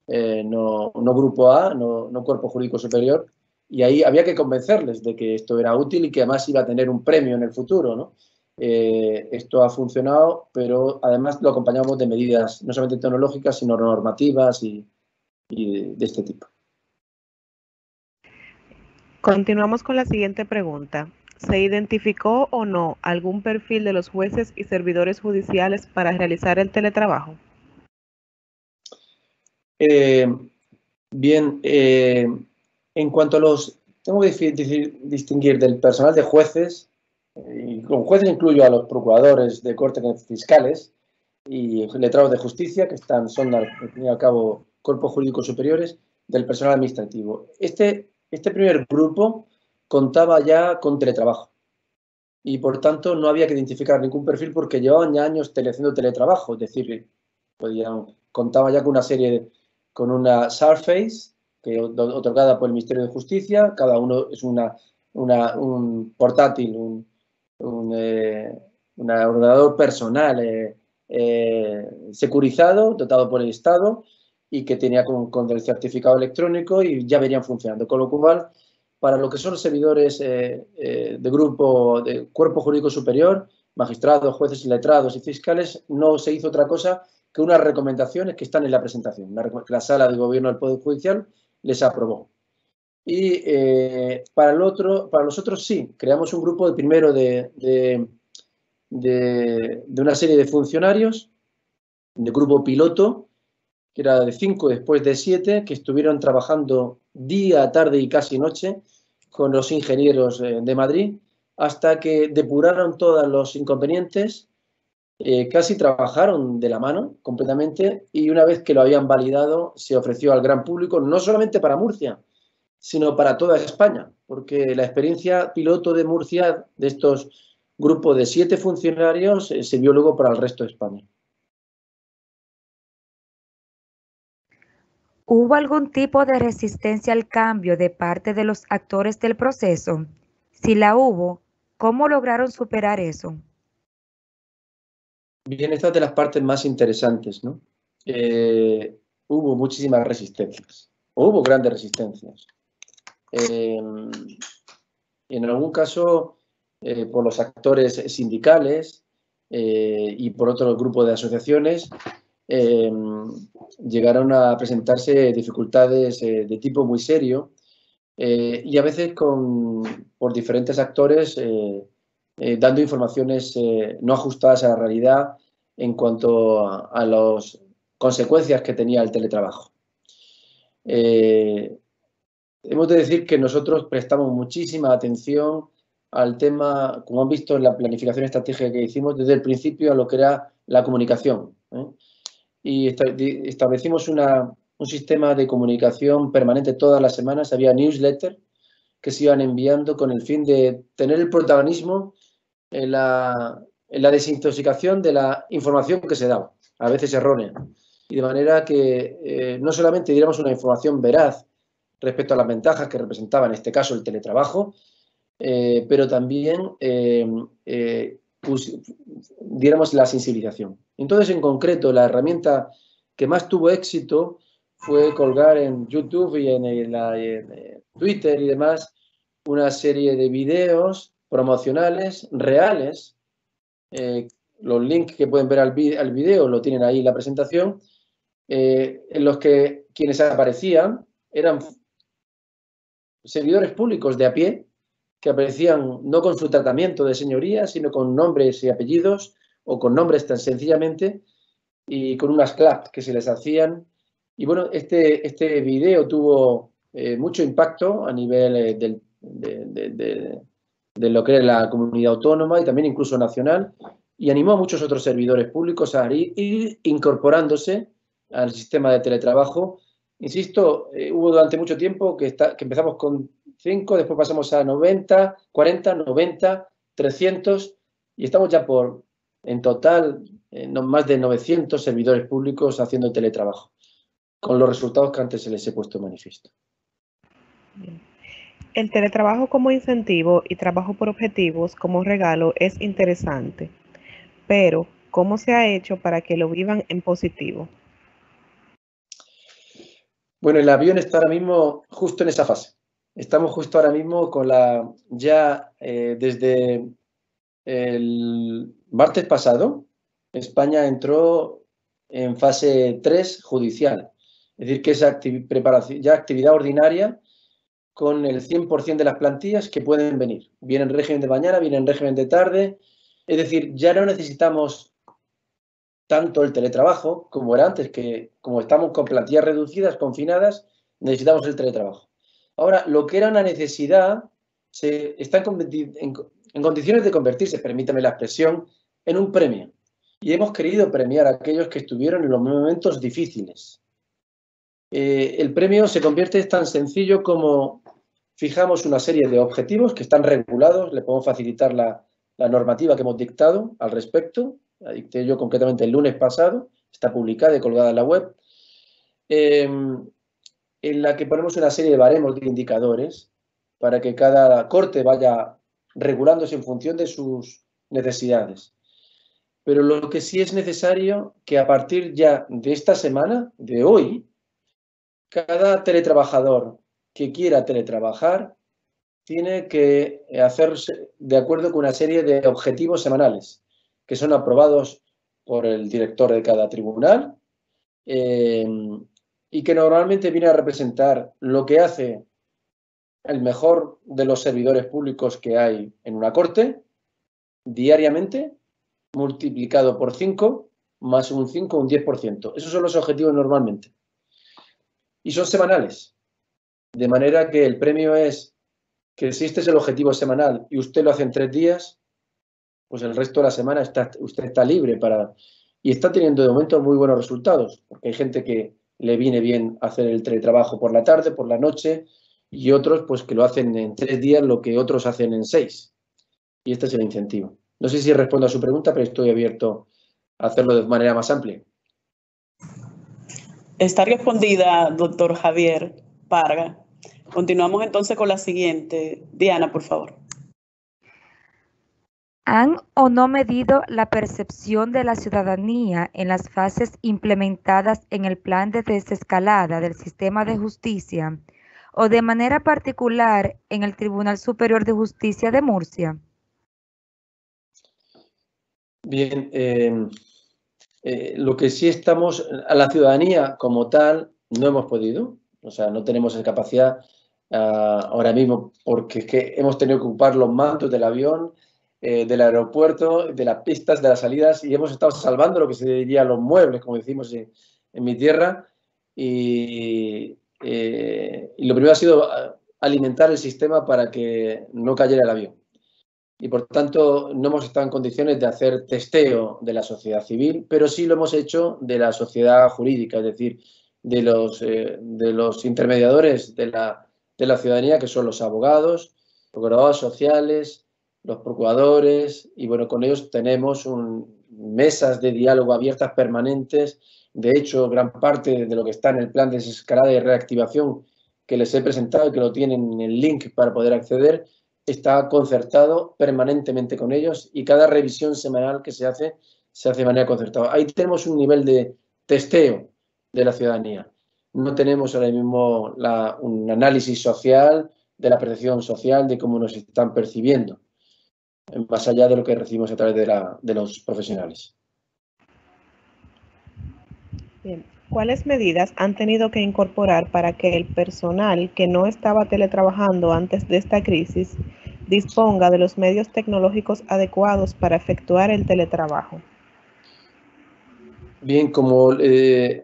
no grupo A, no cuerpo jurídico superior, y ahí había que convencerles de que esto era útil y que además iba a tener un premio en el futuro, ¿no? Esto ha funcionado, pero además lo acompañamos de medidas no solamente tecnológicas, sino normativas y de este tipo. Continuamos con la siguiente pregunta. ¿Se identificó o no algún perfil de los jueces y servidores judiciales para realizar el teletrabajo? Bien, en cuanto a los... Tengo que distinguir del personal de jueces, y con jueces incluyo a los procuradores de corte fiscales y letrados de justicia, que son al fin y al cabo cuerpos jurídicos superiores, del personal administrativo. Este primer grupo contaba ya con teletrabajo y, por tanto, no había que identificar ningún perfil porque llevaban ya años haciendo teletrabajo. Es decir, contaba ya con con una Surface otorgada por el Ministerio de Justicia. Cada uno es un portátil, un ordenador personal securizado, dotado por el Estado, y que tenía con el certificado electrónico y ya venían funcionando. Con lo cual, para lo que son los servidores de grupo, de cuerpo jurídico superior, magistrados, jueces, letrados y fiscales, no se hizo otra cosa que unas recomendaciones que están en la presentación. La Sala de Gobierno del Poder Judicial les aprobó. Y para los otros sí, creamos un grupo primero de una serie de funcionarios, de grupo piloto, que era de 5, después de 7, que estuvieron trabajando día, tarde y casi noche con los ingenieros de Madrid, hasta que depuraron todos los inconvenientes, casi trabajaron de la mano completamente, y una vez que lo habían validado, se ofreció al gran público, no solamente para Murcia, sino para toda España, porque la experiencia piloto de Murcia, de estos grupos de 7 funcionarios, se vio luego para el resto de España. ¿Hubo algún tipo de resistencia al cambio de parte de los actores del proceso? Si la hubo, ¿cómo lograron superar eso? Bien, esta es de las partes más interesantes, ¿no? Hubo muchísimas resistencias, hubo grandes resistencias. En algún caso, por los actores sindicales y por otro grupo de asociaciones, llegaron a presentarse dificultades de tipo muy serio y a veces por diferentes actores dando informaciones no ajustadas a la realidad en cuanto a las consecuencias que tenía el teletrabajo. Hemos de decir que nosotros prestamos muchísima atención al tema, como han visto en la planificación estratégica que hicimos, desde el principio a lo que era la comunicación. Y establecimos un sistema de comunicación permanente todas las semanas. Había newsletters que se iban enviando con el fin de tener el protagonismo en la desintoxicación de la información que se daba, a veces errónea. Y de manera que no solamente diéramos una información veraz respecto a las ventajas que representaba en este caso el teletrabajo, pero también diéramos la sensibilización. Entonces, en concreto, la herramienta que más tuvo éxito fue colgar en YouTube y en Twitter y demás una serie de videos promocionales reales. Los links que pueden ver al video lo tienen ahí en la presentación, en los que quienes aparecían eran servidores públicos de a pie, que aparecían no con su tratamiento de señoría, sino con nombres y apellidos, o con nombres tan sencillamente, y con unas claps que se les hacían. Y bueno, este video tuvo mucho impacto a nivel de lo que era la comunidad autónoma y también incluso nacional, y animó a muchos otros servidores públicos a ir incorporándose al sistema de teletrabajo insisto, hubo durante mucho tiempo que empezamos con 5, después pasamos a 90, 40, 90, 300 y estamos ya en total, más de 900 servidores públicos haciendo teletrabajo, con los resultados que antes se les he puesto en manifiesto. Bien. El teletrabajo como incentivo y trabajo por objetivos como regalo es interesante, pero ¿cómo se ha hecho para que lo vivan en positivo? Bueno, el avión está ahora mismo justo en esa fase. Estamos justo ahora mismo con desde el martes pasado, España entró en fase 3 judicial. Es decir, que es actividad ordinaria con el 100% de las plantillas que pueden venir. Vienen en régimen de mañana, vienen en régimen de tarde. Es decir, ya no necesitamos tanto el teletrabajo como era antes, que como estamos con plantillas reducidas, confinadas, necesitamos el teletrabajo. Ahora, lo que era una necesidad está en condiciones de convertirse, permítame la expresión, en un premio. Y hemos querido premiar a aquellos que estuvieron en los momentos difíciles. El premio se convierte tan sencillo como fijamos una serie de objetivos que están regulados, le podemos facilitar la normativa que hemos dictado al respecto, la dicté yo concretamente el lunes pasado, está publicada y colgada en la web, en la que ponemos una serie de baremos de indicadores para que cada corte vaya regulándose en función de sus necesidades. Pero lo que sí es necesario que a partir ya de esta semana, de hoy, cada teletrabajador que quiera teletrabajar tiene que hacerse de acuerdo con una serie de objetivos semanales que son aprobados por el director de cada tribunal y que normalmente viene a representar lo que hace el mejor de los servidores públicos que hay en una corte diariamente, multiplicado por 5, más un 5, un 10%. Esos son los objetivos normalmente. Y son semanales. De manera que el premio es que si este es el objetivo semanal y usted lo hace en 3 días, pues el resto de la semana usted está libre y está teniendo de momento muy buenos resultados, porque hay gente que le viene bien hacer el teletrabajo por la tarde, por la noche, y otros pues que lo hacen en 3 días lo que otros hacen en 6. Y este es el incentivo. No sé si respondo a su pregunta, pero estoy abierto a hacerlo de manera más amplia. Está respondida, doctor Javier Parga. Continuamos entonces con la siguiente. Diana, por favor. ¿Han o no medido la percepción de la ciudadanía en las fases implementadas en el plan de desescalada del sistema de justicia o de manera particular en el Tribunal Superior de Justicia de Murcia? Bien, lo que sí estamos, a la ciudadanía como tal, no hemos podido, o sea, no tenemos esa capacidad ahora mismo porque es que hemos tenido que ocupar los mandos del avión, del aeropuerto, de las pistas, de las salidas y hemos estado salvando lo que se diría los muebles, como decimos en mi tierra y lo primero ha sido alimentar el sistema para que no cayera el avión. Y por tanto no hemos estado en condiciones de hacer testeo de la sociedad civil, pero sí lo hemos hecho de la sociedad jurídica, es decir, de los intermediadores de la ciudadanía, que son los abogados, procuradores sociales, los procuradores, y bueno, con ellos tenemos mesas de diálogo abiertas permanentes. De hecho, gran parte de lo que está en el plan de desescalada y reactivación que les he presentado y que lo tienen en el link para poder acceder, está concertado permanentemente con ellos y cada revisión semanal que se hace de manera concertada. Ahí tenemos un nivel de testeo de la ciudadanía. No tenemos ahora mismo un análisis social, de la percepción social, de cómo nos están percibiendo, más allá de lo que recibimos a través de los profesionales. Bien. ¿Cuáles medidas han tenido que incorporar para que el personal que no estaba teletrabajando antes de esta crisis disponga de los medios tecnológicos adecuados para efectuar el teletrabajo? Bien, como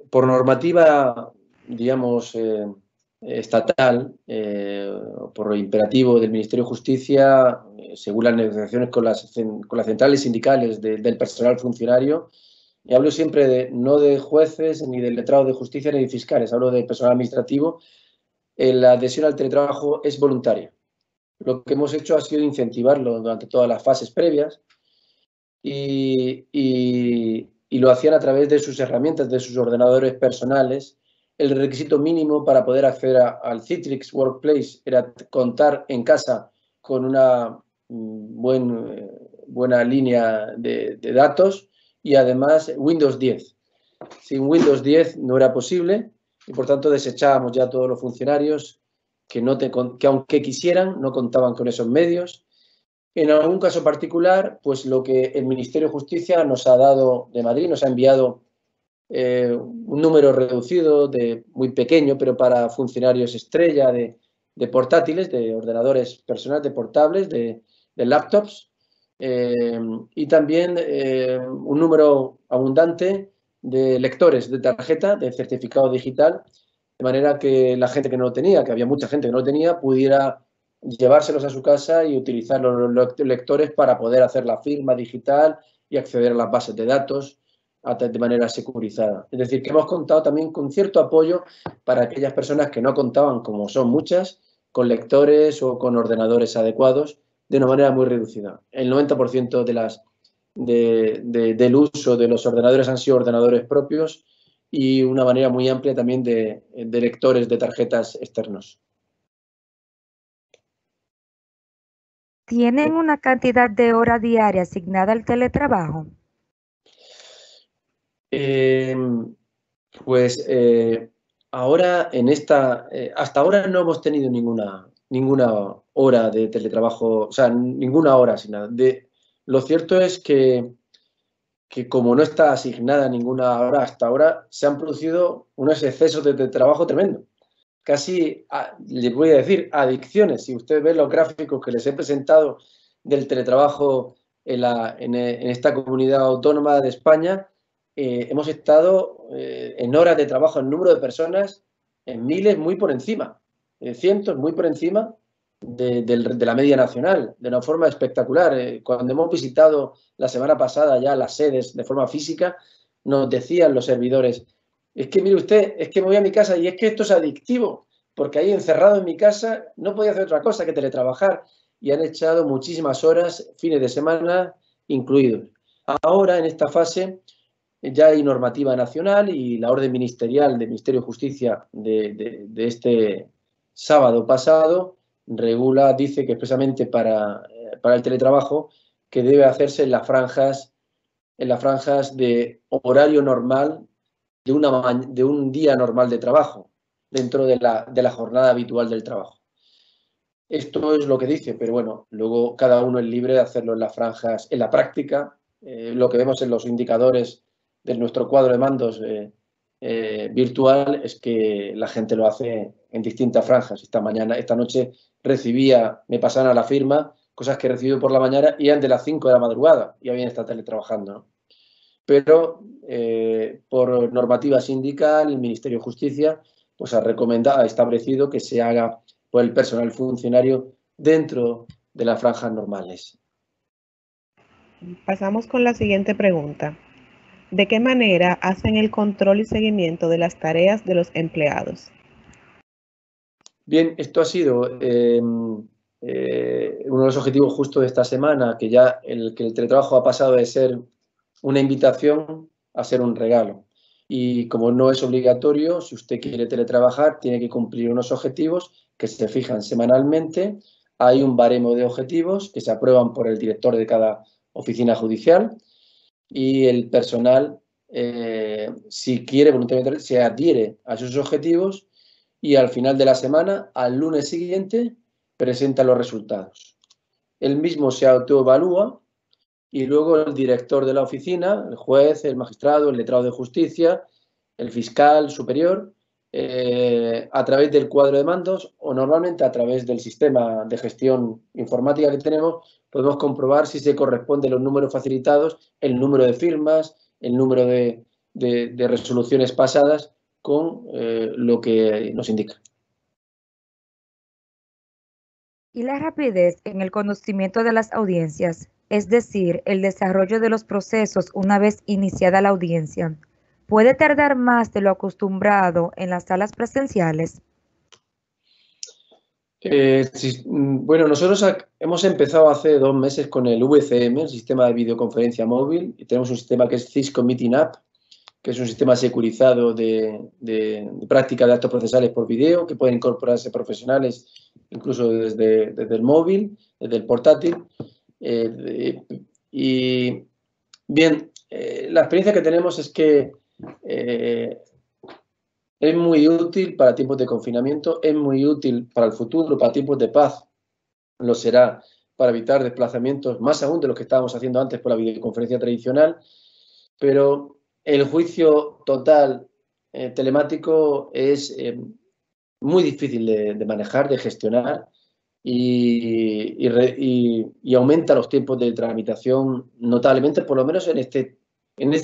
por normativa, digamos, estatal, por imperativo del Ministerio de Justicia, según las negociaciones con las centrales sindicales del personal funcionario, Y hablo siempre no de jueces, ni de letrados de justicia, ni de fiscales, hablo de personal administrativo. La adhesión al teletrabajo es voluntaria. Lo que hemos hecho ha sido incentivarlo durante todas las fases previas y lo hacían a través de sus herramientas, de sus ordenadores personales. El requisito mínimo para poder acceder al Citrix Workplace era contar en casa con una buena línea de datos y además Windows 10. Sin Windows 10 no era posible y por tanto desechábamos ya todos los funcionarios que aunque quisieran no contaban con esos medios. En algún caso particular, pues lo que el Ministerio de Justicia nos ha dado de Madrid, nos ha enviado un número reducido, muy pequeño, pero para funcionarios estrella de portátiles, de ordenadores personales, de portables, de laptops, y también un número abundante de lectores de tarjeta, de certificado digital, de manera que la gente que no lo tenía, que había mucha gente que no lo tenía, pudiera llevárselos a su casa y utilizar los lectores para poder hacer la firma digital y acceder a las bases de datos de manera securizada. Es decir, que hemos contado también con cierto apoyo para aquellas personas que no contaban, como son muchas, con lectores o con ordenadores adecuados de una manera muy reducida. El 90% del uso de los ordenadores han sido ordenadores propios y una manera muy amplia también de lectores de tarjetas externos. ¿Tienen una cantidad de horas diarias asignada al teletrabajo? Ahora hasta ahora no hemos tenido ninguna hora de teletrabajo, o sea, ninguna hora sin nada. Lo cierto es que como no está asignada ninguna hora hasta ahora, se han producido unos excesos de teletrabajo tremendo. Casi, les voy a decir, adicciones. Si usted ve los gráficos que les he presentado del teletrabajo en esta comunidad autónoma de España, hemos estado en horas de trabajo, en número de personas, en miles muy por encima, cientos muy por encima de la media nacional, de una forma espectacular. Cuando hemos visitado la semana pasada ya las sedes de forma física, nos decían los servidores, es que mire usted, es que me voy a mi casa y es que esto es adictivo, porque ahí encerrado en mi casa no podía hacer otra cosa que teletrabajar y han echado muchísimas horas, fines de semana incluidos. Ahora, en esta fase, ya hay normativa nacional y la orden ministerial del Ministerio de Justicia de este sábado pasado dice que expresamente para el teletrabajo que debe hacerse en las franjas de horario normal de un día normal de trabajo, dentro de la jornada habitual del trabajo. Esto es lo que dice, pero bueno, luego cada uno es libre de hacerlo en las franjas, en la práctica. Lo que vemos en los indicadores de nuestro cuadro de mandos virtual es que la gente lo hace en distintas franjas. Esta noche me pasaron a la firma cosas que he recibido por la mañana y eran de las 5 de la madrugada y habían estado teletrabajando, ¿no? Pero por normativa sindical, el Ministerio de Justicia pues ha establecido que se haga por el personal funcionario dentro de las franjas normales. Pasamos con la siguiente pregunta. ¿De qué manera hacen el control y seguimiento de las tareas de los empleados? Bien, esto ha sido uno de los objetivos justo de esta semana, que el teletrabajo ha pasado de ser una invitación a ser un regalo. Y como no es obligatorio, si usted quiere teletrabajar, tiene que cumplir unos objetivos que se fijan semanalmente. Hay un baremo de objetivos que se aprueban por el director de cada oficina judicial y el personal, si quiere voluntariamente, se adhiere a esos objetivos y al final de la semana, al lunes siguiente, presenta los resultados. Él mismo se autoevalúa y luego el director de la oficina, el juez, el magistrado, el letrado de justicia, el fiscal superior, a través del cuadro de mandos o normalmente a través del sistema de gestión informática que tenemos, podemos comprobar si se corresponden los números facilitados, el número de firmas, el número de resoluciones pasadas con lo que nos indica. ¿Y la rapidez en el conocimiento de las audiencias? es decir, el desarrollo de los procesos una vez iniciada la audiencia, puede tardar más de lo acostumbrado en las salas presenciales? Bueno, nosotros hemos empezado hace 2 meses con el VCM, el sistema de videoconferencia móvil, y tenemos un sistema que es Cisco Meeting App, que es un sistema securizado de práctica de actos procesales por video, que pueden incorporarse profesionales incluso desde el móvil, desde el portátil. Y bien, la experiencia que tenemos es que es muy útil para tiempos de confinamiento, es muy útil para el futuro, para tiempos de paz, lo será para evitar desplazamientos, más aún de los que estábamos haciendo antes por la videoconferencia tradicional, pero el juicio total telemático es muy difícil de manejar, de gestionar y aumenta los tiempos de tramitación notablemente, por lo menos en este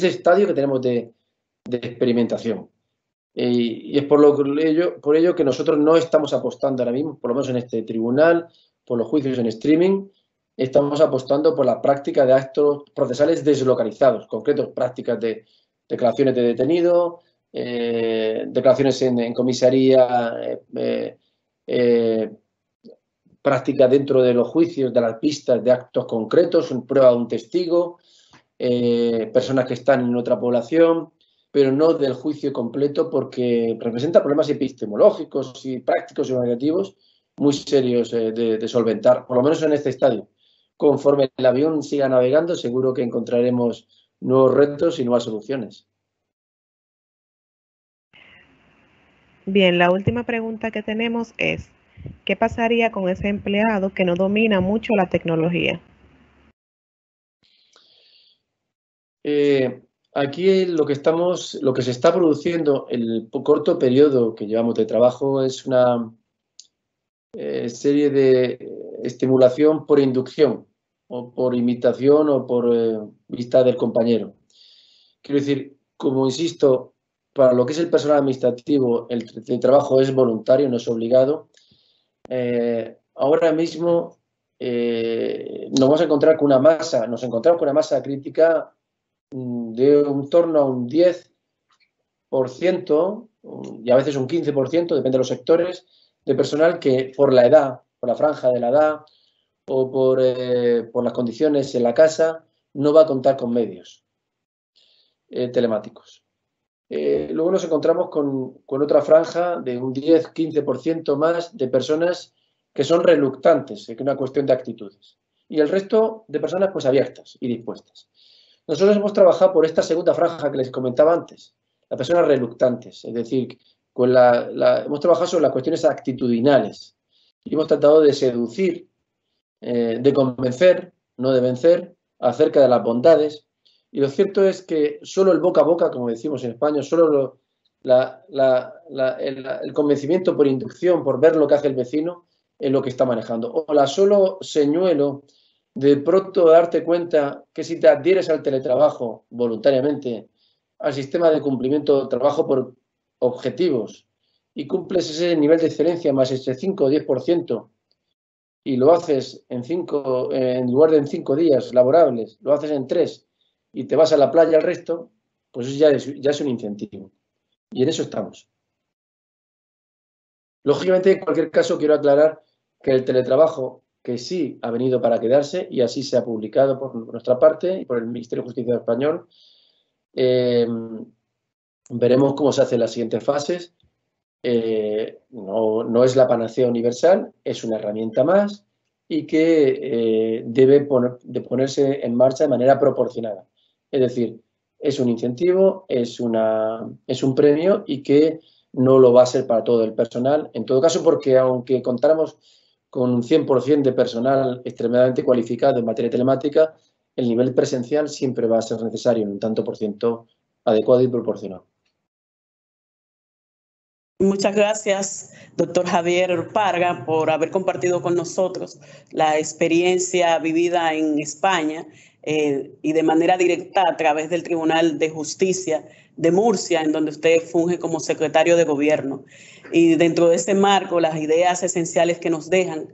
estadio que tenemos de experimentación. Y es por ello que nosotros no estamos apostando ahora mismo, por lo menos en este tribunal, por los juicios en streaming, estamos apostando por la práctica de actos procesales deslocalizados, concretos, prácticas de declaraciones de detenido, declaraciones en comisaría, práctica dentro de los juicios, de las pistas de actos concretos, prueba de un testigo, personas que están en otra población, pero no del juicio completo, porque representa problemas epistemológicos y prácticos y organizativos muy serios de solventar, por lo menos en este estadio. Conforme el avión siga navegando, seguro que encontraremos nuevos retos y nuevas soluciones. Bien, la última pregunta que tenemos es, ¿qué pasaría con ese empleado que no domina mucho la tecnología? Aquí lo que se está produciendo en el corto periodo que llevamos de trabajo es una serie de estimulación por inducción o por imitación o por vista del compañero. Quiero decir, como insisto, para lo que es el personal administrativo, el trabajo es voluntario, no es obligado. Ahora mismo nos vamos a encontrar con una masa, crítica de un torno a un 10% y a veces un 15%, depende de los sectores, de personal que por la edad, por la franja de la edad o por las condiciones en la casa, no va a contar con medios telemáticos. Luego nos encontramos con otra franja de un 10-15% más de personas que son reluctantes, que es una cuestión de actitudes. Y el resto de personas pues abiertas y dispuestas. Nosotros hemos trabajado por esta segunda franja que les comentaba antes, las personas reluctantes, es decir, hemos trabajado sobre las cuestiones actitudinales y hemos tratado de seducir, de convencer, no de vencer, acerca de las bondades. Y lo cierto es que solo el boca a boca, como decimos en España, solo el convencimiento por inducción, por ver lo que hace el vecino, es lo que está manejando. O la solo señuelo de pronto darte cuenta que si te adhieres al teletrabajo voluntariamente, al sistema de cumplimiento de trabajo por objetivos y cumples ese nivel de excelencia más ese 5 o 10% y lo haces en lugar de en 5 días laborables, lo haces en 3 y te vas a la playa al resto, pues eso ya es un incentivo. Y en eso estamos. Lógicamente, en cualquier caso, quiero aclarar que el teletrabajo, que sí ha venido para quedarse y así se ha publicado por nuestra parte y por el Ministerio de Justicia español, veremos cómo se hacen las siguientes fases. No es la panacea universal, es una herramienta más y que debe ponerse en marcha de manera proporcionada. Es decir, es un incentivo, es un premio y que no lo va a ser para todo el personal. En todo caso, porque aunque contáramos con un 100% de personal extremadamente cualificado en materia telemática, el nivel presencial siempre va a ser necesario en un tanto por ciento adecuado y proporcionado. Muchas gracias, doctor Javier Parga, por haber compartido con nosotros la experiencia vivida en España y de manera directa a través del Tribunal de Justicia de Murcia, en donde usted funge como secretario de gobierno. Y dentro de ese marco, las ideas esenciales que nos dejan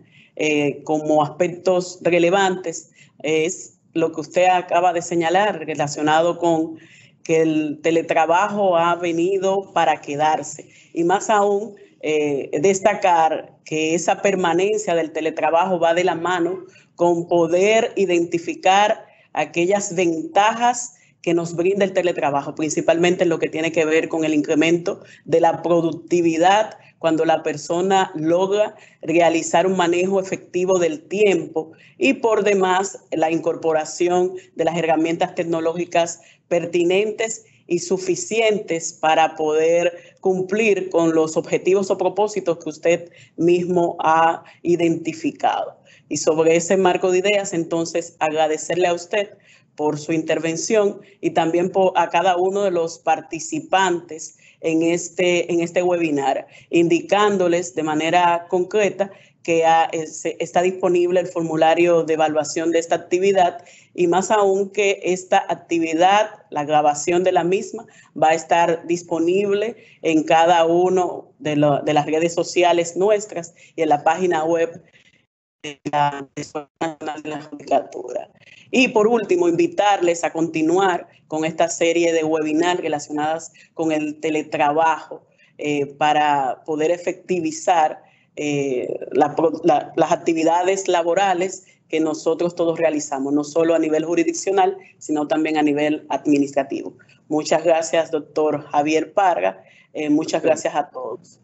como aspectos relevantes es lo que usted acaba de señalar relacionado con que el teletrabajo ha venido para quedarse. Y más aún, destacar que esa permanencia del teletrabajo va de la mano con poder identificar aquellas ventajas que nos brinda el teletrabajo, principalmente en lo que tiene que ver con el incremento de la productividad cuando la persona logra realizar un manejo efectivo del tiempo y por demás la incorporación de las herramientas tecnológicas pertinentes y suficientes para poder cumplir con los objetivos o propósitos que usted mismo ha identificado. Y sobre ese marco de ideas, entonces, agradecerle a usted por su intervención y también a cada uno de los participantes en este webinar, indicándoles de manera concreta que está disponible el formulario de evaluación de esta actividad y más aún que esta actividad, la grabación de la misma, va a estar disponible en cada uno de las redes sociales nuestras y en la página web de la Judicatura. Y por último, invitarles a continuar con esta serie de webinars relacionadas con el teletrabajo para poder efectivizar las actividades laborales que nosotros todos realizamos, no solo a nivel jurisdiccional, sino también a nivel administrativo. Muchas gracias, doctor Javier Parga. Muchas gracias a todos.